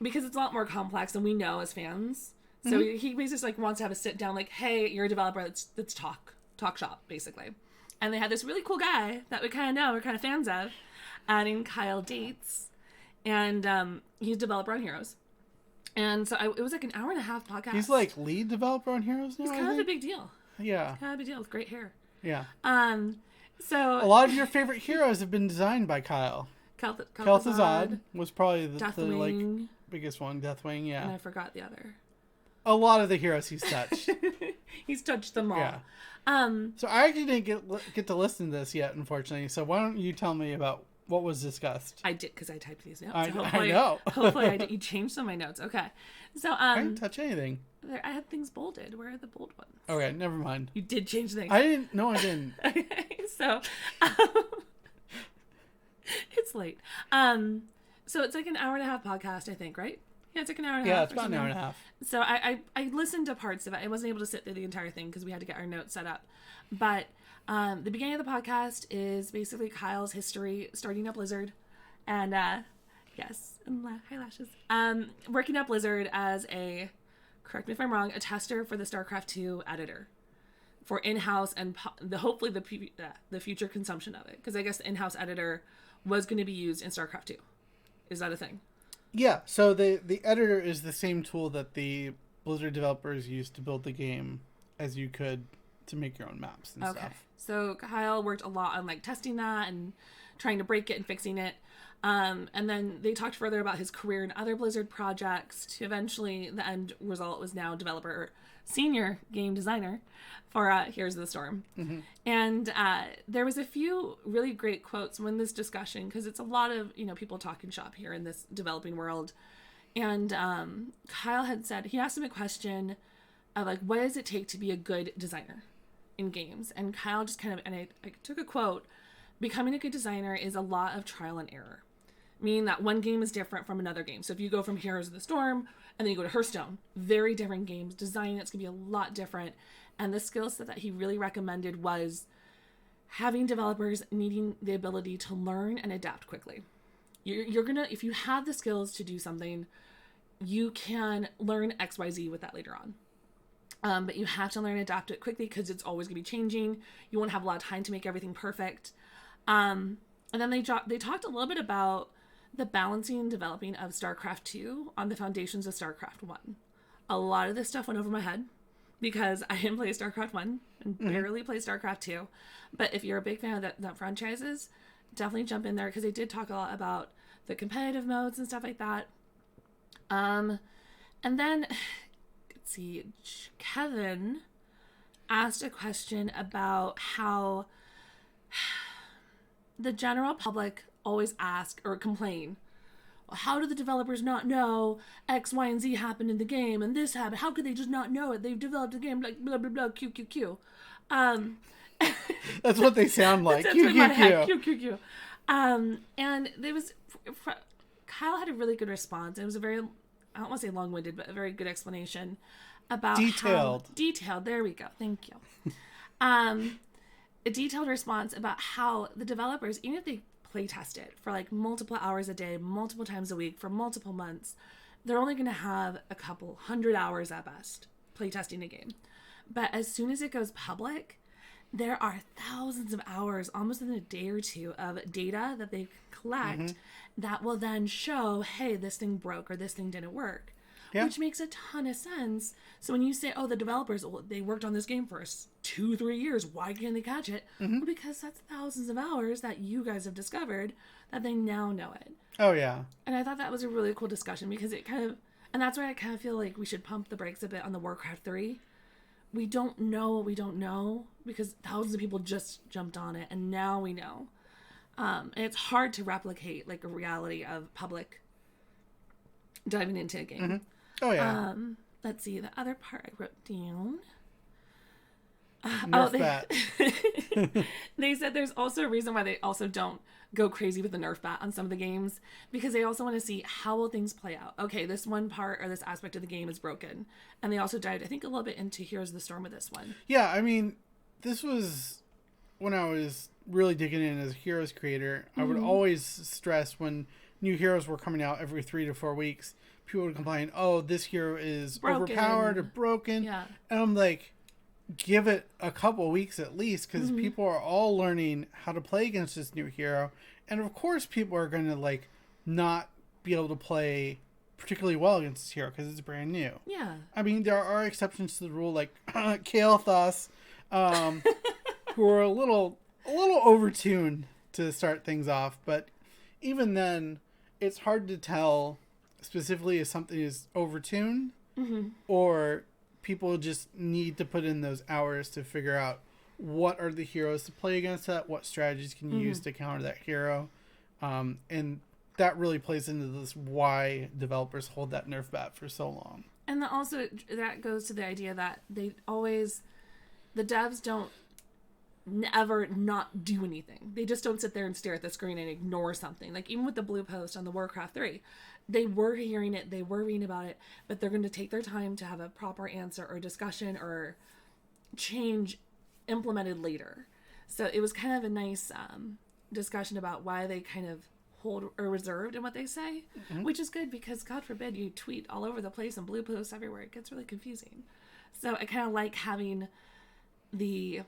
because it's a lot more complex than we know as fans. So he basically wants to have a sit down, like, hey, you're a developer, let's talk shop, basically. And they had this really cool guy that we kind of know, we're kind of fans of, named Kyle Dates. And he's a developer on Heroes. And so it was like an hour and a half podcast. He's like lead developer on Heroes now. He's kind of a big deal. Yeah. Kind of a big deal with great hair. Yeah. So a lot of your favorite heroes have been designed by Kyle. Kel'Thuzad was probably the biggest one. Deathwing, yeah. And I forgot the other. A lot of the heroes he's touched. He's touched them all. Yeah. So I actually didn't get to listen to this yet, unfortunately. So why don't you tell me about what was discussed? I did, because I typed these notes. I know. Hopefully you changed some of my notes. Okay. So I didn't touch anything. I had things bolded. Where are the bold ones? Okay, never mind. You did change things. I didn't. No, I didn't. Okay, so it's late. So it's like an hour and a half podcast, I think, right? Yeah, it's like an hour and a half. Yeah, it's about an hour and a half. So I listened to parts of it. I wasn't able to sit through the entire thing because we had to get our notes set up. But the beginning of the podcast is basically Kyle's history starting at Blizzard. And yes, and eyelashes. Working at Blizzard as correct me if I'm wrong, a tester for the StarCraft 2 editor for in-house and hopefully the future consumption of it. Because I guess the in-house editor was going to be used in StarCraft 2. Is that a thing? Yeah, so the editor is the same tool that the Blizzard developers used to build the game as you could to make your own maps and stuff. So Kyle worked a lot on testing that and trying to break it and fixing it. And then they talked further about his career in other Blizzard projects to eventually the end result was now senior game designer for Heroes of the Storm. Mm-hmm. And there was a few really great quotes in this discussion, because it's a lot of people talking shop here in this developing world. And Kyle had said, he asked him a question of what does it take to be a good designer in games? And Kyle just I took a quote, becoming a good designer is a lot of trial and error. Meaning that one game is different from another game. So if you go from Heroes of the Storm and then you go to Hearthstone, very different games. Designing it's going to be a lot different. And the skill set that he really recommended was having developers needing the ability to learn and adapt quickly. You're gonna, if you have the skills to do something, you can learn XYZ with that later on. But you have to learn and adapt it quickly because it's always gonna be changing. You won't have a lot of time to make everything perfect. And then they talked a little bit about the balancing and developing of StarCraft 2 on the foundations of StarCraft 1. A lot of this stuff went over my head because I didn't play StarCraft 1 and barely play StarCraft 2. But if you're a big fan of that franchises, definitely jump in there because they did talk a lot about the competitive modes and stuff like that. And then, let's see, Kevin asked a question about how the general public always ask or complain, well, how do the developers not know X, Y, and Z happened in the game and this happened? How could they just not know it? They've developed a game like blah, blah, blah, Q, Q, Q. That's what they sound like. That's Q, in my Q, head. Q. Q, Q, Q. And there was, Kyle had a really good response. It was a very, I don't want to say long-winded, but a very good explanation about detailed. There we go. Thank you. A detailed response about how the developers, even if they play test it for like multiple hours a day, multiple times a week for multiple months, they're only going to have a couple 100 hours at best play testing a game. But as soon as it goes public, there are thousands of hours, almost in a day or two, of data that they collect that will then show, hey, this thing broke or this thing didn't work. Yeah. Which makes a ton of sense. So when you say, oh, the developers, they worked on this game for 2-3 years, why can't they catch it? Well, because that's thousands of hours that you guys have discovered that they now know it. Oh, yeah. And I thought that was a really cool discussion because it kind of, and that's why I kind of feel like we should pump the brakes a bit on the WarCraft 3. We don't know what we don't know because thousands of people just jumped on it and now we know. And it's hard to replicate like a reality of public diving into a game. Oh, yeah. Let's see, the other part I wrote down. They said there's also a reason why they also don't go crazy with the Nerf bat on some of the games because they also want to see how will things play out. Okay, this one part or this aspect of the game is broken. And they also dived, I think, a little bit into Heroes of the Storm with this one. Yeah, I mean, this was when I was really digging in as a Heroes creator. I would always stress when new heroes were coming out every 3 to 4 weeks, people would complain, oh, this hero is overpowered or broken. Yeah. And I'm like, give it a couple weeks at least because people are all learning how to play against this new hero. And of course people are going to like not be able to play particularly well against this hero because it's brand new. Yeah. I mean, there are exceptions to the rule like Kael'thas, who are a little overtuned to start things off. But even then, it's hard to tell specifically if something is overtuned or people just need to put in those hours to figure out what are the heroes to play against that, what strategies can you use to counter that hero. And that really plays into this why developers hold that Nerf bat for so long. And also that goes to the idea that the devs don't ever not do anything. They just don't sit there and stare at the screen and ignore something. Like even with the blue post on the WarCraft 3, they were hearing it, they were reading about it, but they're going to take their time to have a proper answer or discussion or change implemented later. So it was kind of a nice discussion about why they kind of hold or reserved in what they say, which is good because God forbid you tweet all over the place and blue posts everywhere. It gets really confusing. So I kind of like having the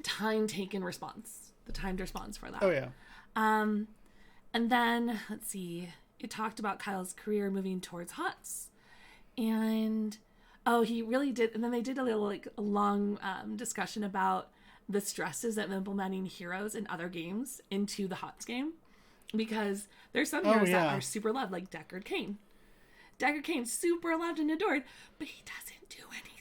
time-taken response, the timed response for that. Oh, yeah. And then, let's see, it talked about Kyle's career moving towards HOTS. And, he really did, and then they did a little, like, a long discussion about the stresses of implementing heroes in other games into the HOTS game. Because there's some heroes that are super loved, like Deckard Cain. Deckard Cain's super loved and adored, but he doesn't do anything.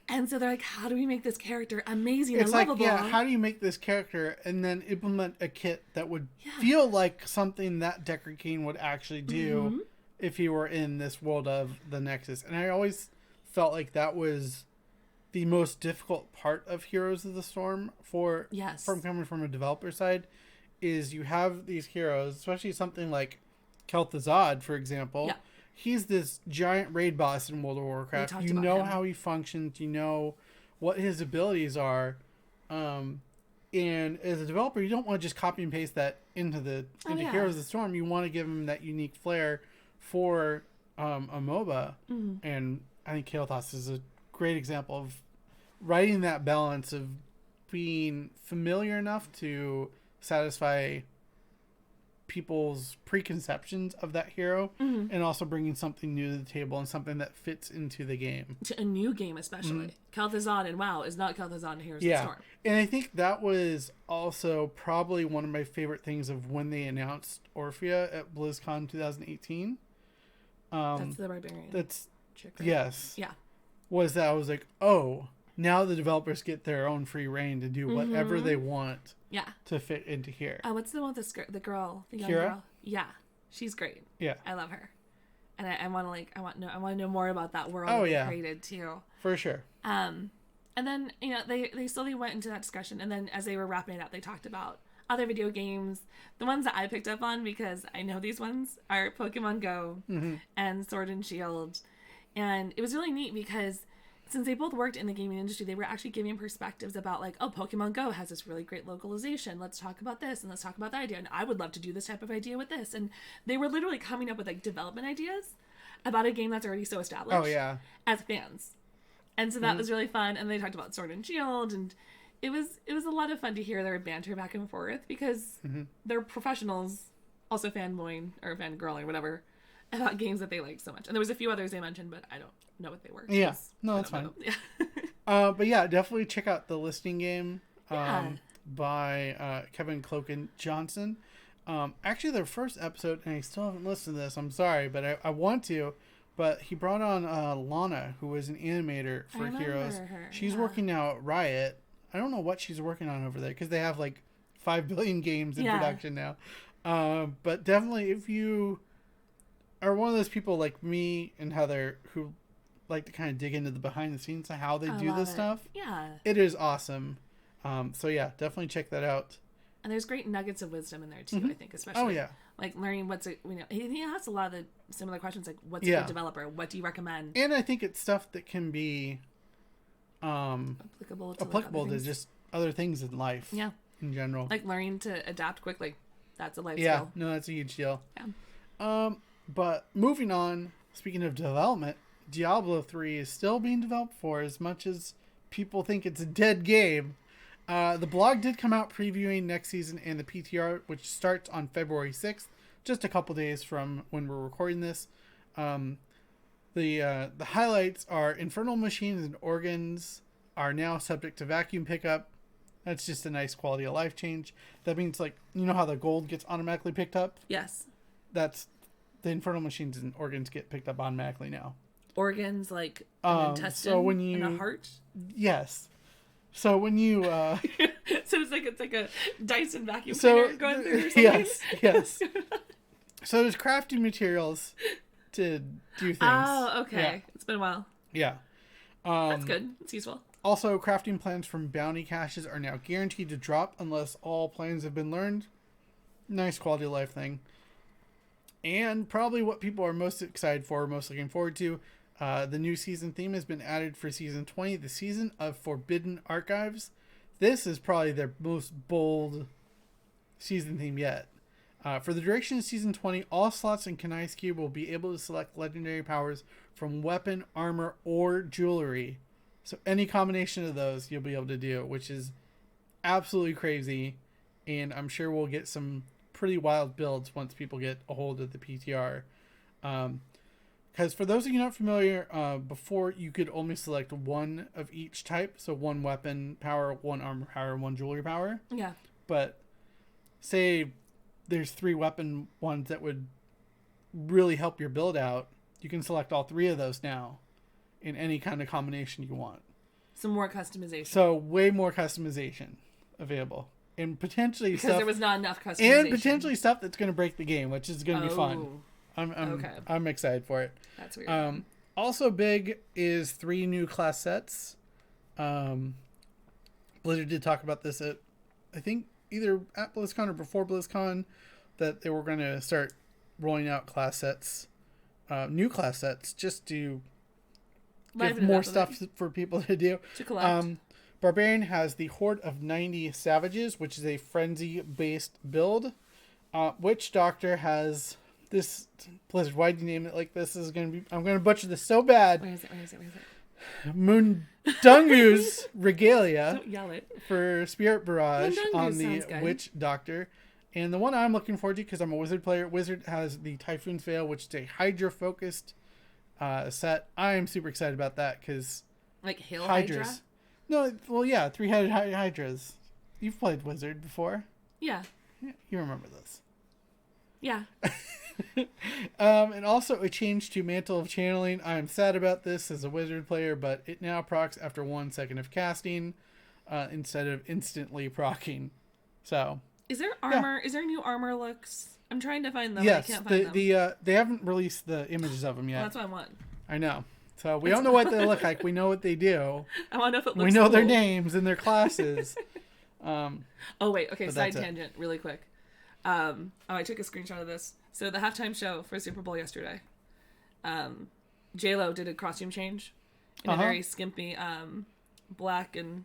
And so they're like, how do we make this character amazing and lovable? It's like, yeah, how do you make this character and then implement a kit that would feel like something that Deckard Cain would actually do if he were in this world of the Nexus? And I always felt like that was the most difficult part of Heroes of the Storm from coming from a developer side, is you have these heroes, especially something like Kel'Thuzad, for example. Yeah. He's this giant raid boss in World of Warcraft. You know how he functions. You know what his abilities are. And as a developer, you don't want to just copy and paste that into Heroes of the Storm. You want to give him that unique flair for a MOBA. Mm-hmm. And I think Kael'thas is a great example of writing that balance of being familiar enough to satisfy people's preconceptions of that hero, and also bringing something new to the table and something that fits into the game. To a new game, especially. Kel'Thuzad in WoW is not Kel'Thuzad in Heroes of the Storm. And I think that was also probably one of my favorite things of when they announced Orphea at BlizzCon 2018. That's the barbarian. That's chick, right? Yes. Yeah. Was that I was like, oh, now the developers get their own free reign to do whatever they want. Yeah. To fit into here. What's the one with the girl, the young Kira? girl? Yeah, she's great. Yeah, I love her, and I want to I want to know more about that world that they created too. For sure. And then they slowly went into that discussion, and then as they were wrapping it up, they talked about other video games. The ones that I picked up on because I know these ones are Pokemon Go and Sword and Shield, and it was really neat because since they both worked in the gaming industry, they were actually giving perspectives about like, oh, Pokemon Go has this really great localization. Let's talk about this and let's talk about that idea. And I would love to do this type of idea with this. And they were literally coming up with like development ideas about a game that's already so established. Oh, yeah. As fans. And so that was really fun. And they talked about Sword and Shield, and it was a lot of fun to hear their banter back and forth because they're professionals, also fanboying or fangirling, whatever, about games that they like so much. And there was a few others they mentioned, but I don't know what they were. Yeah, no, that's fine. Yeah. But yeah, definitely check out the Listening Game by Kevin Cloken Johnson. Actually, their first episode, and I still haven't listened to this. I'm sorry, but I want to. But he brought on Lana, who was an animator for Heroes. Her. She's working now at Riot. I don't know what she's working on over there because they have like 5 billion games in production now. But definitely, if you are one of those people like me and Heather who like to kind of dig into the behind the scenes of how they do this stuff. Yeah. It is awesome. So yeah, definitely check that out. And there's great nuggets of wisdom in there too, I think, especially. Like learning he has a lot of the similar questions like what's a good developer? What do you recommend? And I think it's stuff that can be applicable to just other things in life. Yeah. In general. Like learning to adapt quickly. That's a life skill. Yeah, no, that's a huge deal. Yeah. But moving on, speaking of development, Diablo 3 is still being developed for as much as people think it's a dead game. The blog did come out previewing next season and the PTR, which starts on February 6th, just a couple days from when we're recording this. The highlights are infernal machines and organs are now subject to vacuum pickup. That's just a nice quality of life change. That means, like, you know how the gold gets automatically picked up? Yes. That's the infernal machines and organs get picked up automatically now. Organs like an intestine and a heart? Yes. So when you so it's like a Dyson vacuum cleaner going through or something? Yes. So there's crafting materials to do things. Oh, okay. Yeah. It's been a while. Yeah. That's good. It's useful. Also, crafting plans from bounty caches are now guaranteed to drop unless all plans have been learned. Nice quality of life thing. And probably what people are most excited for, most looking forward to, the new season theme has been added for season 20, the season of Forbidden Archives. This is probably their most bold season theme yet. For the duration of season 20, all slots in Kanai's Cube will be able to select legendary powers from weapon, armor, or jewelry. So any combination of those you'll be able to do, which is absolutely crazy. And I'm sure we'll get some pretty wild builds once people get a hold of the PTR. Because for those of you not familiar, before you could only select one of each type. So one weapon power, one armor power, one jewelry power. Yeah. But say there's 3 weapon ones that would really help your build out. You can select all 3 of those now in any kind of combination you want. Some more customization. So way more customization available. And potentially because there was not enough customization. And potentially stuff that's going to break the game, which is going to be fun. I'm excited for it. That's weird. Also big is 3 new class sets. Blizzard did talk about this at, I think, either at BlizzCon or before BlizzCon, that they were going to start rolling out class sets, new class sets, just to give more stuff for people to do. To collect. Barbarian has the Horde of 90 Savages, which is a frenzy-based build. Witch Doctor has this... Blizzard, why'd you name it like this? This is gonna be... I'm gonna butcher this so bad. Where is it? Mundungu's Regalia. Don't yell it. For Spirit Barrage Mundungu on the sounds good. Witch Doctor. And the one I'm looking forward to, because I'm a Wizard player, Wizard has the Typhoon's Veil, which is a Hydra-focused set. I'm super excited about that, because... Like Hill Hydras. Hydra? No, well, yeah, 3-headed Hydras. You've played Wizard before. Yeah. You remember this. Yeah. And also a change to Mantle of Channeling. I am sad about this as a Wizard player, but it now procs after 1 second of casting instead of instantly procking. So... Is there armor? Yeah. Is there new armor looks? I'm trying to find them. Yes, I can't find them. They haven't released the images of them yet. Well, that's what I want. I know. So we don't know what they look like. We know what they do. I want to know if it looks We know cool. their names and their classes. Oh, wait. Okay, side tangent really quick. I took a screenshot of this. So the halftime show for Super Bowl yesterday, J-Lo did a costume change in a very skimpy black and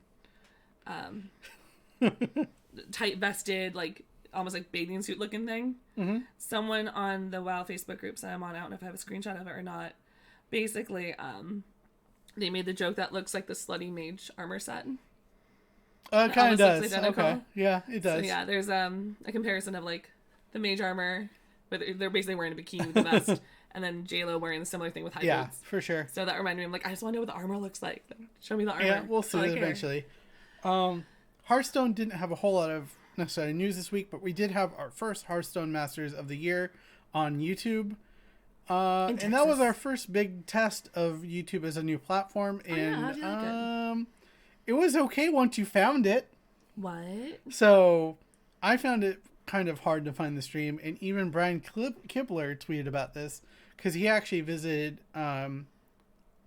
tight vested, like almost like bathing suit looking thing. Mm-hmm. Someone on the WoW Facebook groups that I'm on, I don't know if I have a screenshot of it or not. Basically, they made the joke that looks like the slutty mage armor set. It kind of does. Okay. Yeah, it does. So yeah, there's a comparison of like the mage armor, but they're basically wearing a bikini with the vest, and then J-Lo wearing a similar thing with high boots. Yeah, for sure. So that reminded me, I'm like, I just want to know what the armor looks like. Show me the armor. Yeah, we'll see eventually. Hearthstone didn't have a whole lot of necessary news this week, but we did have our first Hearthstone Masters of the Year on YouTube. And that was our first big test of YouTube as a new platform. And it was okay once you found it. What? So I found it kind of hard to find the stream. And even Brian Kibler tweeted about this because he actually visited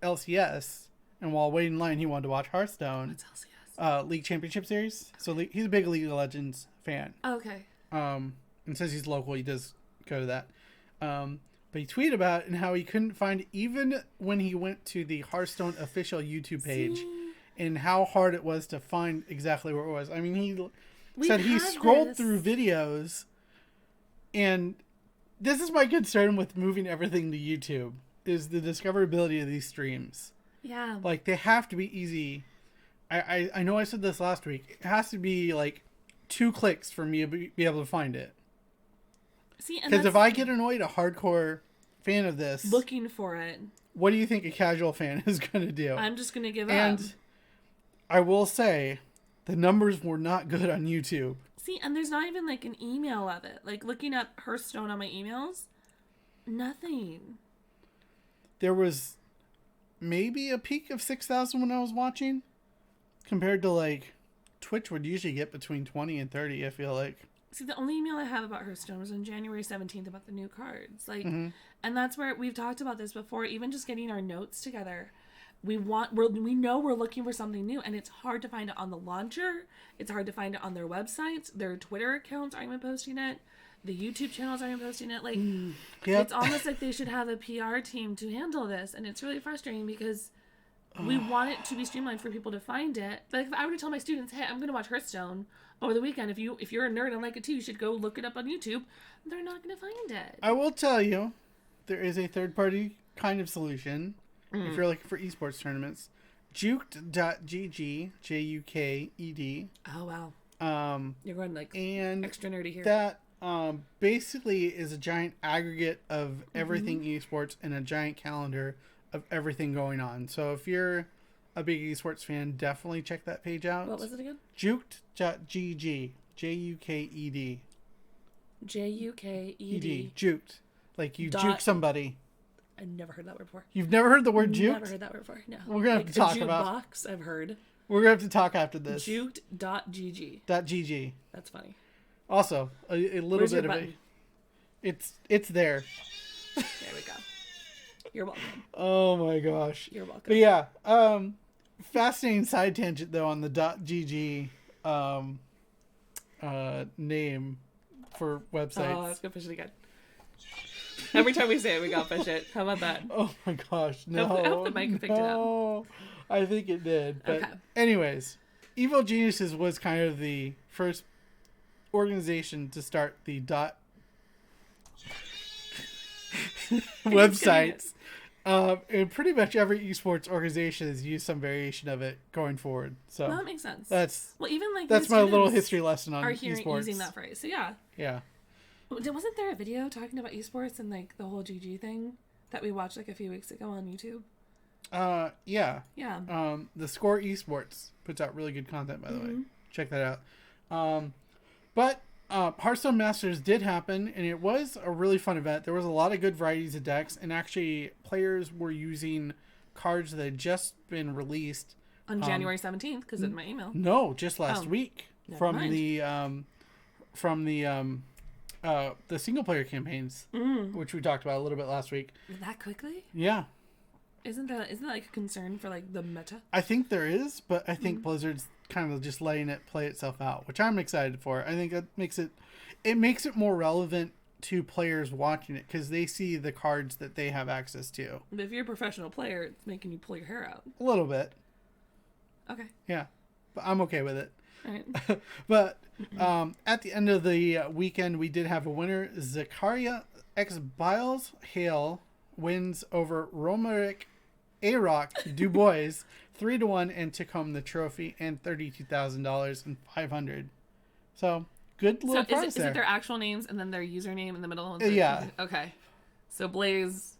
LCS. And while waiting in line, he wanted to watch Hearthstone. What's LCS? League Championship Series. So he's a big League of Legends fan. Oh, okay. And since he's local, he does go to that. But he tweeted about it and how he couldn't find it even when he went to the Hearthstone official YouTube page and how hard it was to find exactly where it was. I mean, he said he scrolled through videos, and this is my concern with moving everything to YouTube, is the discoverability of these streams. Yeah. Like, they have to be easy. I know I said this last week. It has to be like 2 clicks for me to be able to find it. Because if I get annoyed, a hardcore fan of this looking for it, what do you think a casual fan is going to do? I'm just going to give up. And I will say, the numbers were not good on YouTube. See, and there's not even like an email of it. Like looking up Hearthstone on my emails, nothing. There was maybe a peak of 6,000 when I was watching, compared to like Twitch would usually get between 20 and 30, I feel like. See, the only email I have about Hearthstone was on January 17th about the new cards. Like, and that's where we've talked about this before, even just getting our notes together. We know we're looking for something new, and it's hard to find it on the launcher. It's hard to find it on their websites. Their Twitter accounts aren't even posting it. The YouTube channels aren't even posting it. Like, It's almost like they should have a PR team to handle this, and it's really frustrating because we want it to be streamlined for people to find it. But if I were to tell my students, hey, I'm going to watch Hearthstone over the weekend, if you're a nerd and like it too, you should go look it up on YouTube. They're not going to find it. I will tell you, there is a third-party kind of solution if you're looking for esports tournaments. Juked.gg, Juked. Oh, wow. You're going like extra nerdy here. That basically is a giant aggregate of everything esports and a giant calendar of everything going on. So if you're a big esports fan, definitely check that page out. What was it again? Juked.gg. Juked. Juked. Juked. Like you juke somebody. I've never heard that word before. You've never heard the word juked? Never heard that word before, no. We're going to have to talk about... box, I've heard. We're going to have to talk after this. Juked.gg. .gg. That's funny. Also, a little Where's bit your of button? It's there. There we go. You're welcome. Oh my gosh. You're welcome. But yeah, fascinating side tangent though on the .gg name for websites. Oh, let's go push it again. Every time we say it, we gotta push it. How about that? Oh my gosh, no. I hope the mic picked it up. I think it did. But Okay. anyways, Evil Geniuses was kind of the first organization to start the websites. And pretty much every esports organization has used some variation of it going forward. So Well, that makes sense. Even like that's my little history lesson on esports. Using that phrase. So yeah. Yeah. Wasn't there a video talking about esports and like the whole GG thing that we watched like a few weeks ago on YouTube? Yeah. Yeah. The Score Esports puts out really good content, by the way. Check that out. But Hearthstone Masters did happen, and it was a really fun event. There was a lot of good varieties of decks, and actually players were using cards that had just been released on January 17th, because in my email. No, just last week from mind. the single player campaigns, which we talked about a little bit last week. That quickly? Yeah. Isn't that like a concern for like the meta? I think there is, but I think Blizzard's kind of just letting it play itself out, which I'm excited for. I think that makes it more relevant to players watching it because they see the cards that they have access to. But if you're a professional player, it's making you pull your hair out. A little bit. Okay. Yeah, but I'm okay with it. All right. But at the end of the weekend, we did have a winner. Zakaria X Biles Hale wins over Romerick A-Rock Du Bois 3-1 and took home the trophy and $32,000 and $500. So good little prize is it their actual names and then their username in the middle? Yeah. Okay. So Blaze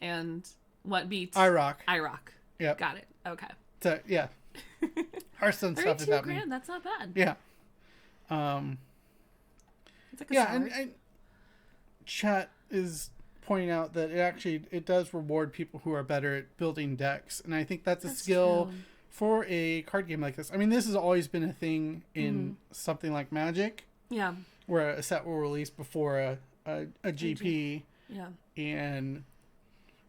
and what beats I-Rock. I-Rock. Yep. Got it. Okay. So yeah. Hearthstone stuff is happening. $32,000. That's not bad. Yeah. It's like a Yeah, salary. and chat is pointing out that it does reward people who are better at building decks, and I think that's a skill true. for a card game like this. I mean, this has always been a thing in something like Magic, Yeah. where a set will release before a GP, Yeah. and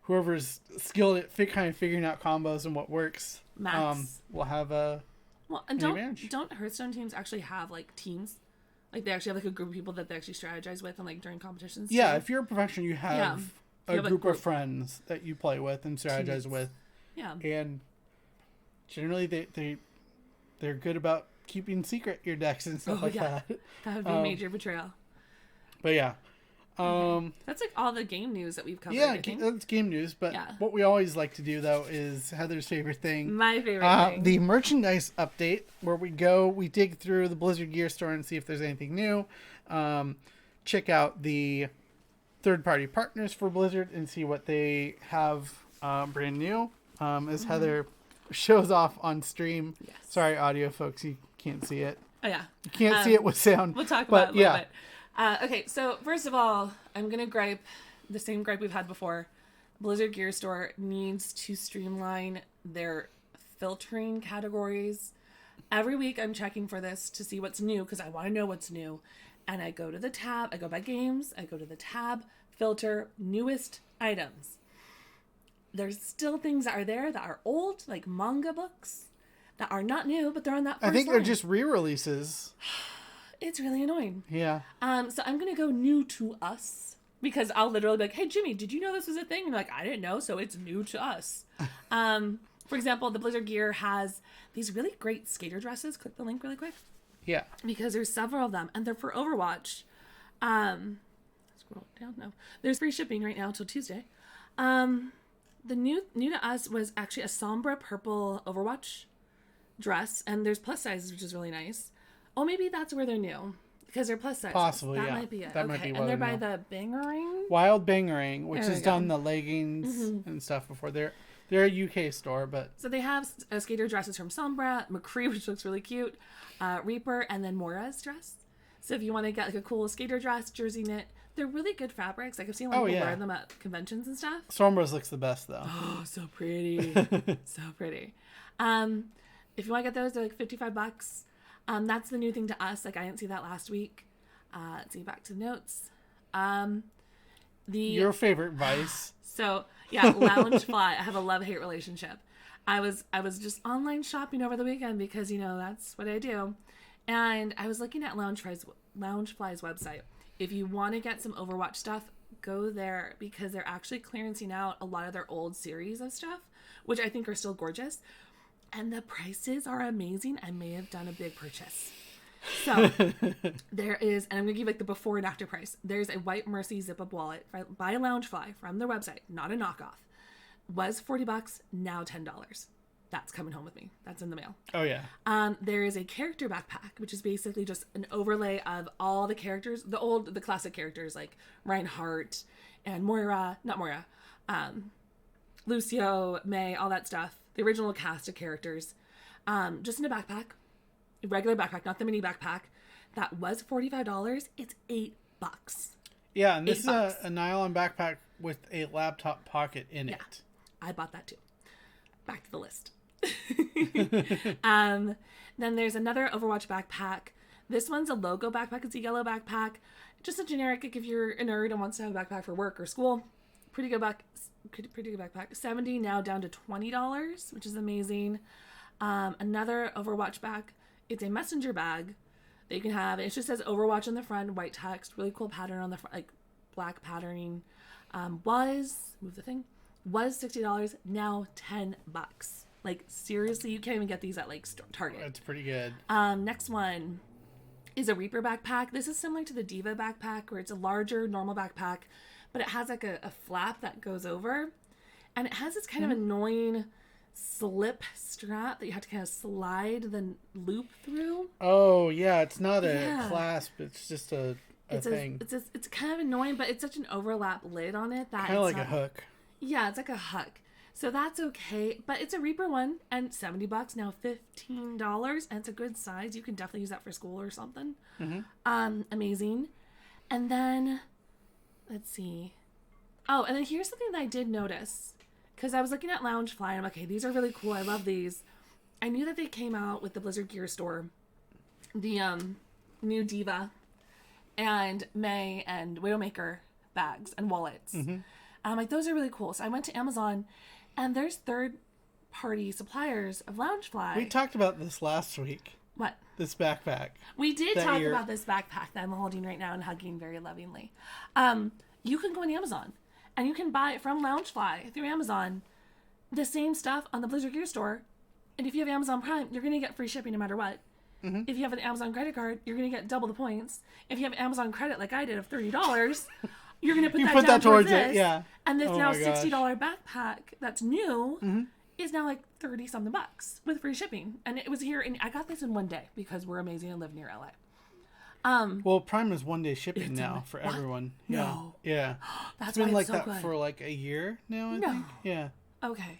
whoever's skilled at kind of figuring out combos and what works, Max. will have a Well, and an advantage. don't Hearthstone teams actually have like teams? Like they actually have like a group of people that they actually strategize with and like during competitions. Yeah, too? if you're a professional, you have You a have a group group. of friends that you play with and strategize Teams. with. Yeah. And generally they're good about keeping secret your decks and stuff like that. That would be major betrayal. But yeah. That's like all the game news that we've covered. Yeah, I think. that's game news. But Yeah. what we always like to do, though, is Heather's favorite thing. My favorite thing. The merchandise update, where we dig through the Blizzard gear store and see if there's anything new. Check out the third-party partners for Blizzard and see what they have brand new. As Heather shows off on stream. Yes. Sorry, audio folks, you can't see it. Oh yeah. You can't see it with sound. We'll talk but about it a little bit. Okay, so first of all, I'm gonna gripe the same gripe we've had before. Blizzard Gear Store needs to streamline their filtering categories. Every week I'm checking for this to see what's new because I want to know what's new. And I go to the tab, I go by games, I go to the tab, filter, newest items. There's still things that are there that are old, like manga books, that are not new, but they're on that first I think they're line. just re-releases. It's really annoying. Yeah. So I'm going to go new to us because I'll literally be like, hey, Jimmy, did you know this was a thing? And like, I didn't know, so it's new to us. For example, the Blizzard gear has these really great skater dresses. Click the link really quick. Yeah. Because there's several of them, and they're for Overwatch. Scroll down. No. There's free shipping right now till Tuesday. The new to us was actually a sombre purple Overwatch dress, and there's plus sizes, which is really nice. Oh, maybe that's where they're new. Because they're plus sizes. Possibly, that yeah. might be it. That okay. might be And they're why by they're the Bangerang? Wild Bangerang, which There we has go. done the leggings and stuff before. They're a UK store, but So they have skater dresses from Sombra, McCree, which looks really cute, Reaper, and then Mora's dress. So if you want to get like a cool skater dress, jersey knit, they're really good fabrics. Like I've seen a lot of people wear them at conventions and stuff. Sombra's looks the best though. Oh, so pretty. So pretty. If you want to get those, they're like $55. That's the new thing to us. Like I didn't see that last week. Let's see, back to the notes. Your favorite vice. So yeah, Loungefly. I have a love-hate relationship. I was just online shopping over the weekend because that's what I do, and I was looking at Loungefly's website. If you want to get some Overwatch stuff, go there because they're actually clearancing out a lot of their old series of stuff, which I think are still gorgeous. And the prices are amazing. I may have done a big purchase. So there is, and I'm going to give like the before and after price. There's a White Mercy zip-up wallet by Loungefly from their website, not a knockoff. Was $40, now $10. That's coming home with me. That's in the mail. Oh, yeah. There is a character backpack, which is basically just an overlay of all the characters, the classic characters like Reinhardt and Lucio, May, all that stuff. The original cast of characters. Just in a backpack. A regular backpack, not the mini backpack. That was $45. It's $8. Yeah, and this is a nylon backpack with a laptop pocket in it. I bought that too. Back to the list. Then there's another Overwatch backpack. This one's a logo backpack. It's a yellow backpack. Just a generic, like if you're a nerd and wants to have a backpack for work or school. Pretty good backpack. $70, now down to $20, which is amazing. Another Overwatch bag. It's a messenger bag that you can have. It just says Overwatch on the front, white text, really cool pattern on the front, like black patterning. Was $60, now $10. Like seriously, you can't even get these at like Target. That's pretty good. Next one is a Reaper backpack. This is similar to the Diva backpack, where it's a larger normal backpack, but it has like a flap that goes over, and it has this kind of annoying slip strap that you have to kind of slide the loop through. Oh yeah, it's not a clasp, it's just a thing. It's kind of annoying, but it's such an overlap lid on it that kind of like a hook. Yeah, it's like a hook. So that's okay, but it's a Reaper one, and $70, now $15, and it's a good size. You can definitely use that for school or something. Amazing. And then, let's see. Oh, and then here's something that I did notice, because I was looking at Loungefly, and I'm like, okay, these are really cool. I love these. I knew that they came out with the Blizzard Gear Store, the new Diva, and May and Widowmaker bags and wallets. I'm like, those are really cool. So I went to Amazon, and there's third-party suppliers of Loungefly. We talked about this last week. What? This backpack. We did talk about this backpack that I'm holding right now and hugging very lovingly. You can go on Amazon, and you can buy it from Loungefly through Amazon, the same stuff on the Blizzard Gear Store. And if you have Amazon Prime, you're going to get free shipping no matter what. If you have an Amazon credit card, you're going to get double the points. If you have Amazon credit like I did of $30... You're going to put that towards this. It, yeah. And this now $60 backpack that's new is now like $30-something with free shipping. And it was here, and I got this in one day because we're amazing and live near LA. Well, Prime is one-day shipping now for everyone. No. Yeah. That's it's been like so that good. for like a year now, I think. Yeah. Okay.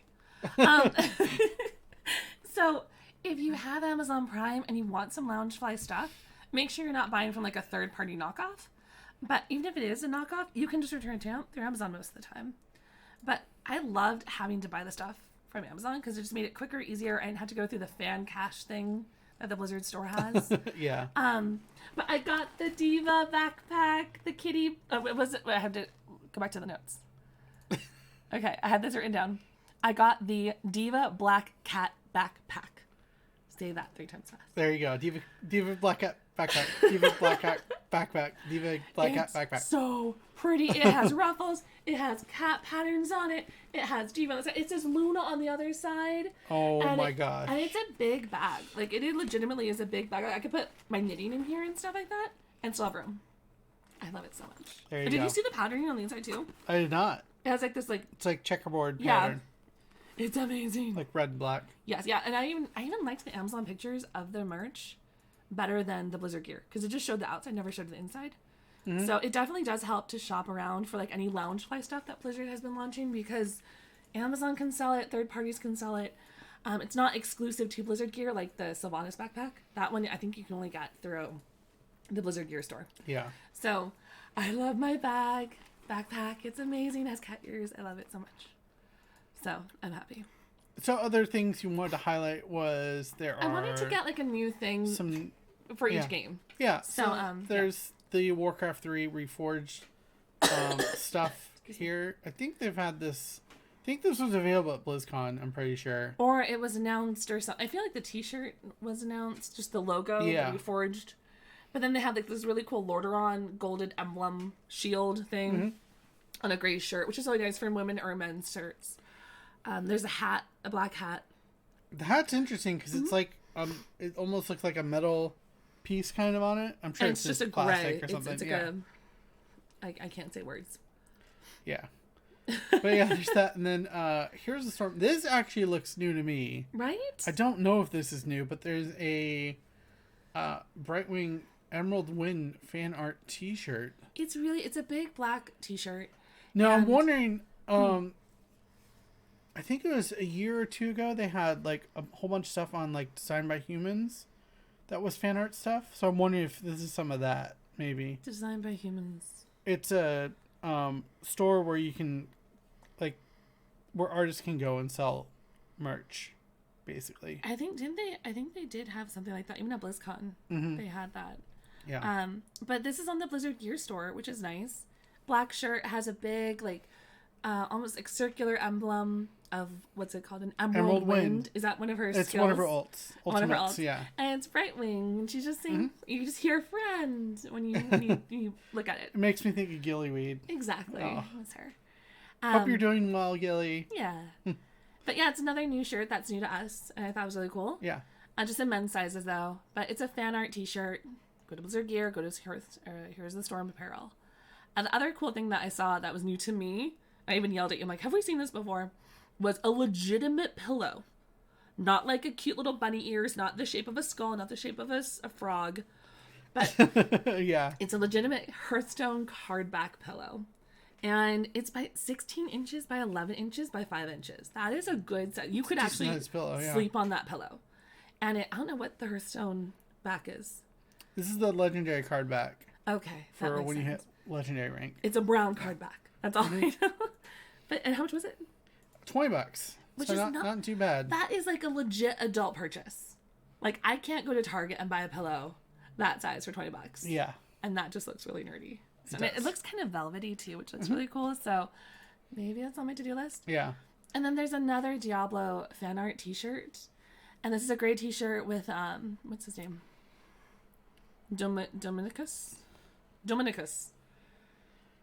So if you have Amazon Prime and you want some Loungefly stuff, make sure you're not buying from like a third-party knockoff. But even if it is a knockoff, you can just return it through Amazon most of the time. But I loved having to buy the stuff from Amazon because it just made it quicker, easier, and had to go through the fan cash thing that the Blizzard store has. Yeah. But I got the Diva backpack, the kitty. I have to go back to the notes. Okay, I had this written down. I got the Diva Black Cat backpack. Say that 3 times fast. There you go. Diva Black Cat backpack. Diva Black Cat backpack. Diva Black Cat backpack. So pretty. It has ruffles. It has cat patterns on it. It has Diva on the side. It says Luna on the other side. Oh my gosh. And it's a big bag. Like, it legitimately is a big bag. I could put my knitting in here and stuff like that and still have room. I love it so much. There you Did go. you see the patterning on the inside too? I did not. It has like this It's like checkerboard pattern. It's amazing. Like red and black. Yes, yeah. And I even liked the Amazon pictures of their merch better than the Blizzard gear because it just showed the outside, never showed the inside. So it definitely does help to shop around for like any Loungefly stuff that Blizzard has been launching because Amazon can sell it, third parties can sell it. It's not exclusive to Blizzard gear like the Sylvanas backpack. That one I think you can only get through the Blizzard gear store. Yeah. So I love my backpack. It's amazing. It has cat ears. I love it so much. So I'm happy. So other things you wanted to highlight was I wanted to get like a new thing for each game. Yeah. So there's the WarCraft 3 Reforged stuff here. I think they've had this. I think this was available at BlizzCon. I'm pretty sure. Or it was announced or something. I feel like the T-shirt was announced, just the logo, the Reforged. But then they had like this really cool Lordaeron golded emblem shield thing. on a gray shirt, which is really nice for women or men's shirts. There's a hat, a black hat. The hat's interesting because it's like it almost looks like a metal piece kind of on it. I'm sure it's just a plastic gray. or something. It's like I can't say words. Yeah. But yeah, there's that, and then here's the storm. This actually looks new to me. Right? I don't know if this is new, but there's a Brightwing Emerald Wind fan art T-shirt. It's a big black T-shirt. Now I'm wondering. I think it was a year or two ago they had like a whole bunch of stuff on like Designed by Humans, that was fan art stuff. So I'm wondering if this is some of that, maybe. Designed by Humans. It's a store where you can, like, where artists can go and sell merch, basically. I think they did have something like that. Even at BlizzCon, they had that. Yeah. But this is on the Blizzard Gear store, which is nice. Black shirt, has a big, like, almost like circular emblem of, what's it called? An Emerald Wind. Is that one of her skills? It's one of her ults. One of her ults, yeah. And it's Brightwing, and she's just saying, you just hear friend when you look at it. It makes me think of Gillyweed. Exactly. Oh. That's her. Hope you're doing well, Gilly. Yeah. But yeah, it's another new shirt that's new to us, and I thought it was really cool. Yeah. Just in men's sizes, though. But it's a fan art T-shirt. Go to Blizzard Gear, go to Here's the Storm apparel. And the other cool thing that I saw that was new to me, I even yelled at you, I'm like, have we seen this before? Was a legitimate pillow. Not like a cute little bunny ears, not the shape of a skull, not the shape of a frog. But yeah. It's a legitimate Hearthstone cardback pillow. And it's by 16 inches by 11 inches by 5 inches. That is a good set. You could actually nice pillow, yeah. sleep on that pillow. And I don't know what the Hearthstone back is. This is the legendary card back. Okay. For when you hit legendary rank. It's a brown card back. That's all I know. And how much was it? $20. Which so is not too bad. That is like a legit adult purchase. Like, I can't go to Target and buy a pillow that size for $20. Yeah. And that just looks really nerdy. So it looks kind of velvety too, which looks really cool. So maybe that's on my to-do list. Yeah. And then there's another Diablo fan art T-shirt, and this is a gray T-shirt with what's his name? Dominicus.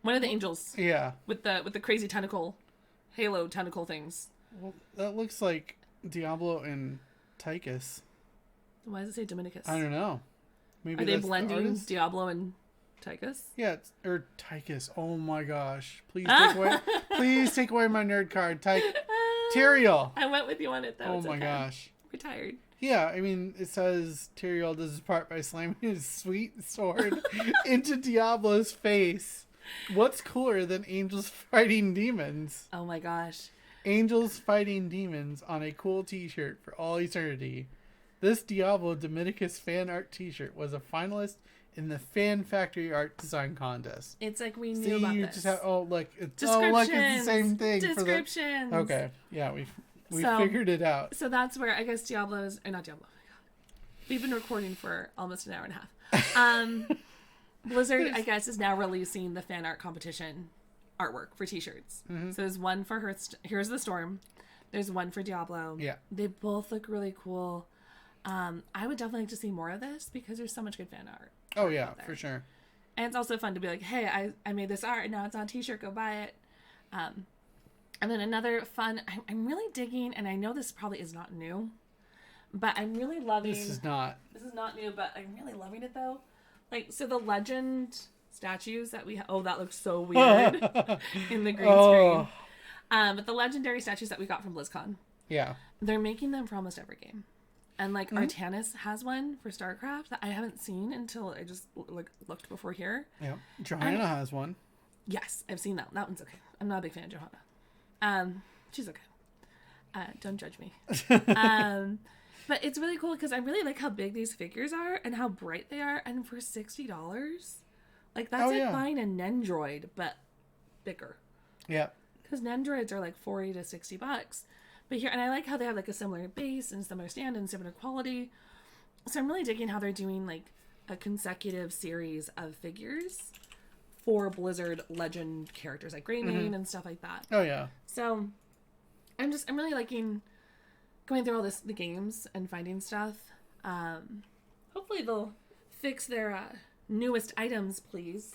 One of the angels. Yeah. With the crazy halo tentacle things. Well, that looks like Diablo and Tychus. Why does it say Dominicus? I don't know. Maybe are they blending Diablo and Tychus? Yeah, or Tychus. Oh my gosh! Please take away my nerd card. Tyrael. I went with you on it though. Oh my gosh! Retired. Yeah, I mean it says Tyrael does his part by slamming his sweet sword into Diablo's face. What's cooler than angels fighting demons? Oh my gosh! Angels fighting demons on a cool T-shirt for all eternity. This Diablo Dominicus fan art T-shirt was a finalist in the Fan Factory Art Design Contest. It's like we knew about this. Just have, it's the same thing. Descriptions. Okay, yeah, we figured it out. So that's where I guess Diablo's, or not Diablo. Oh my God. We've been recording for almost an hour and a half. Blizzard, I guess, is now releasing the fan art competition artwork for T-shirts. Mm-hmm. So there's one for Here's the Storm. There's one for Diablo. Yeah, they both look really cool. I would definitely like to see more of this because there's so much good fan art. Oh yeah, for sure. And it's also fun to be like, hey, I made this art and now it's on a T-shirt, go buy it. And then another fun, I'm really digging, and I know this probably is not new, but I'm really loving. This is not new, but I'm really loving it though. Like, so the legend statues that we that looks so weird in the green screen. But the legendary statues that we got from BlizzCon. Yeah. They're making them for almost every game. And, like, Artanis has one for StarCraft that I haven't seen until I just, looked before here. Yeah. Johanna has one. Yes, I've seen that. That one's okay. I'm not a big fan of Johanna. She's okay. Don't judge me. But it's really cool because I really like how big these figures are and how bright they are. And for $60, like, that's buying a Nendroid, but bigger. Yeah. Because Nendroids are, like, $40 to $60. But here, and I like how they have like a similar base and similar stand and similar quality. So I'm really digging how they're doing like a consecutive series of figures for Blizzard legend characters like Greymane and stuff like that. Oh yeah. So I'm really liking going through all the games and finding stuff. Hopefully they'll fix their newest items, please,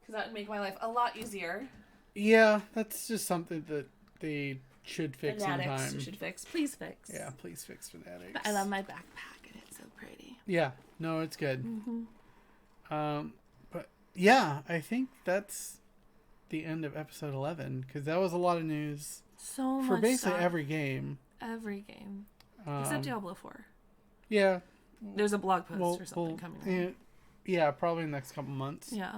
because that would make my life a lot easier. Yeah, that's just something that they should fix in Fanatics time. should fix. Please fix. Yeah, please fix Fanatics. But I love my backpack and it's so pretty. Yeah, no, it's good. Mm-hmm. But yeah, I think that's the end of episode 11 because that was a lot of news So for much basically stuff. every game. Every game. Except Diablo 4. Yeah. There's a blog post or something coming out. Yeah, probably in the next couple months. Yeah.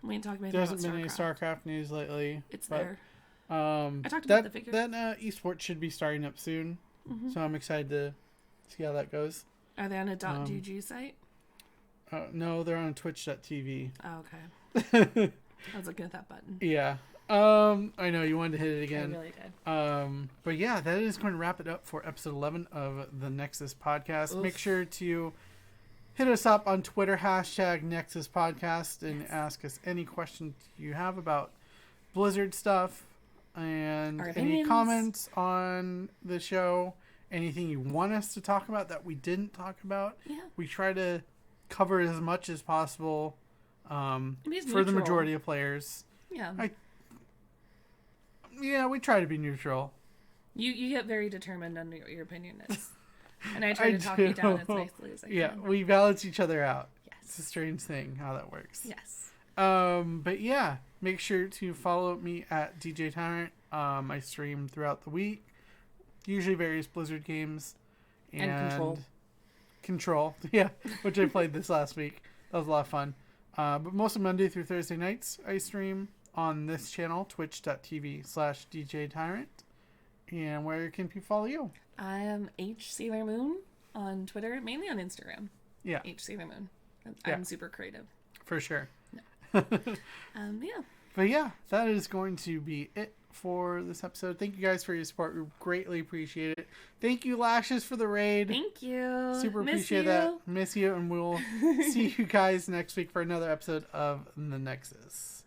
We ain't talking about There hasn't been StarCraft. any StarCraft news lately. It's but, there. I talked about the figure. That esports should be starting up soon. Mm-hmm. So I'm excited to see how that goes. Are they on a .gg site? No, they're on twitch.tv. Oh, okay. I was looking at that button. Yeah. I know you wanted to hit it again. I really did. But yeah, that is going to wrap it up for episode 11 of the Nexus podcast. Oof. Make sure to hit us up on Twitter, #Nexus Podcast, and ask us any questions you have about Blizzard stuff and any comments on the show. Anything you want us to talk about that we didn't talk about. Yeah. We try to cover as much as possible for the majority of players. Yeah. Yeah, we try to be neutral. You get very determined on your opinion is. And I try to talk you down as nicely as I can. Yeah, we balance each other out. Yes. It's a strange thing how that works. Yes. But yeah, make sure to follow me at DJ Tyrant. I stream throughout the week, usually various Blizzard games. And Control, yeah, which I played this last week. That was a lot of fun. But mostly Monday through Thursday nights, I stream on this channel, twitch.tv/DJ Tyrant. And where can people follow you? I am H Sailor Moon on Twitter, mainly on Instagram. Yeah. H Sailor Moon. I'm Yeah. super creative. For sure. Yeah. But yeah, that is going to be it for this episode. Thank you guys for your support. We greatly appreciate it. Thank you, Lashes, for the raid. Thank you. Super appreciate that. Miss you, and we'll see you guys next week for another episode of The Nexus.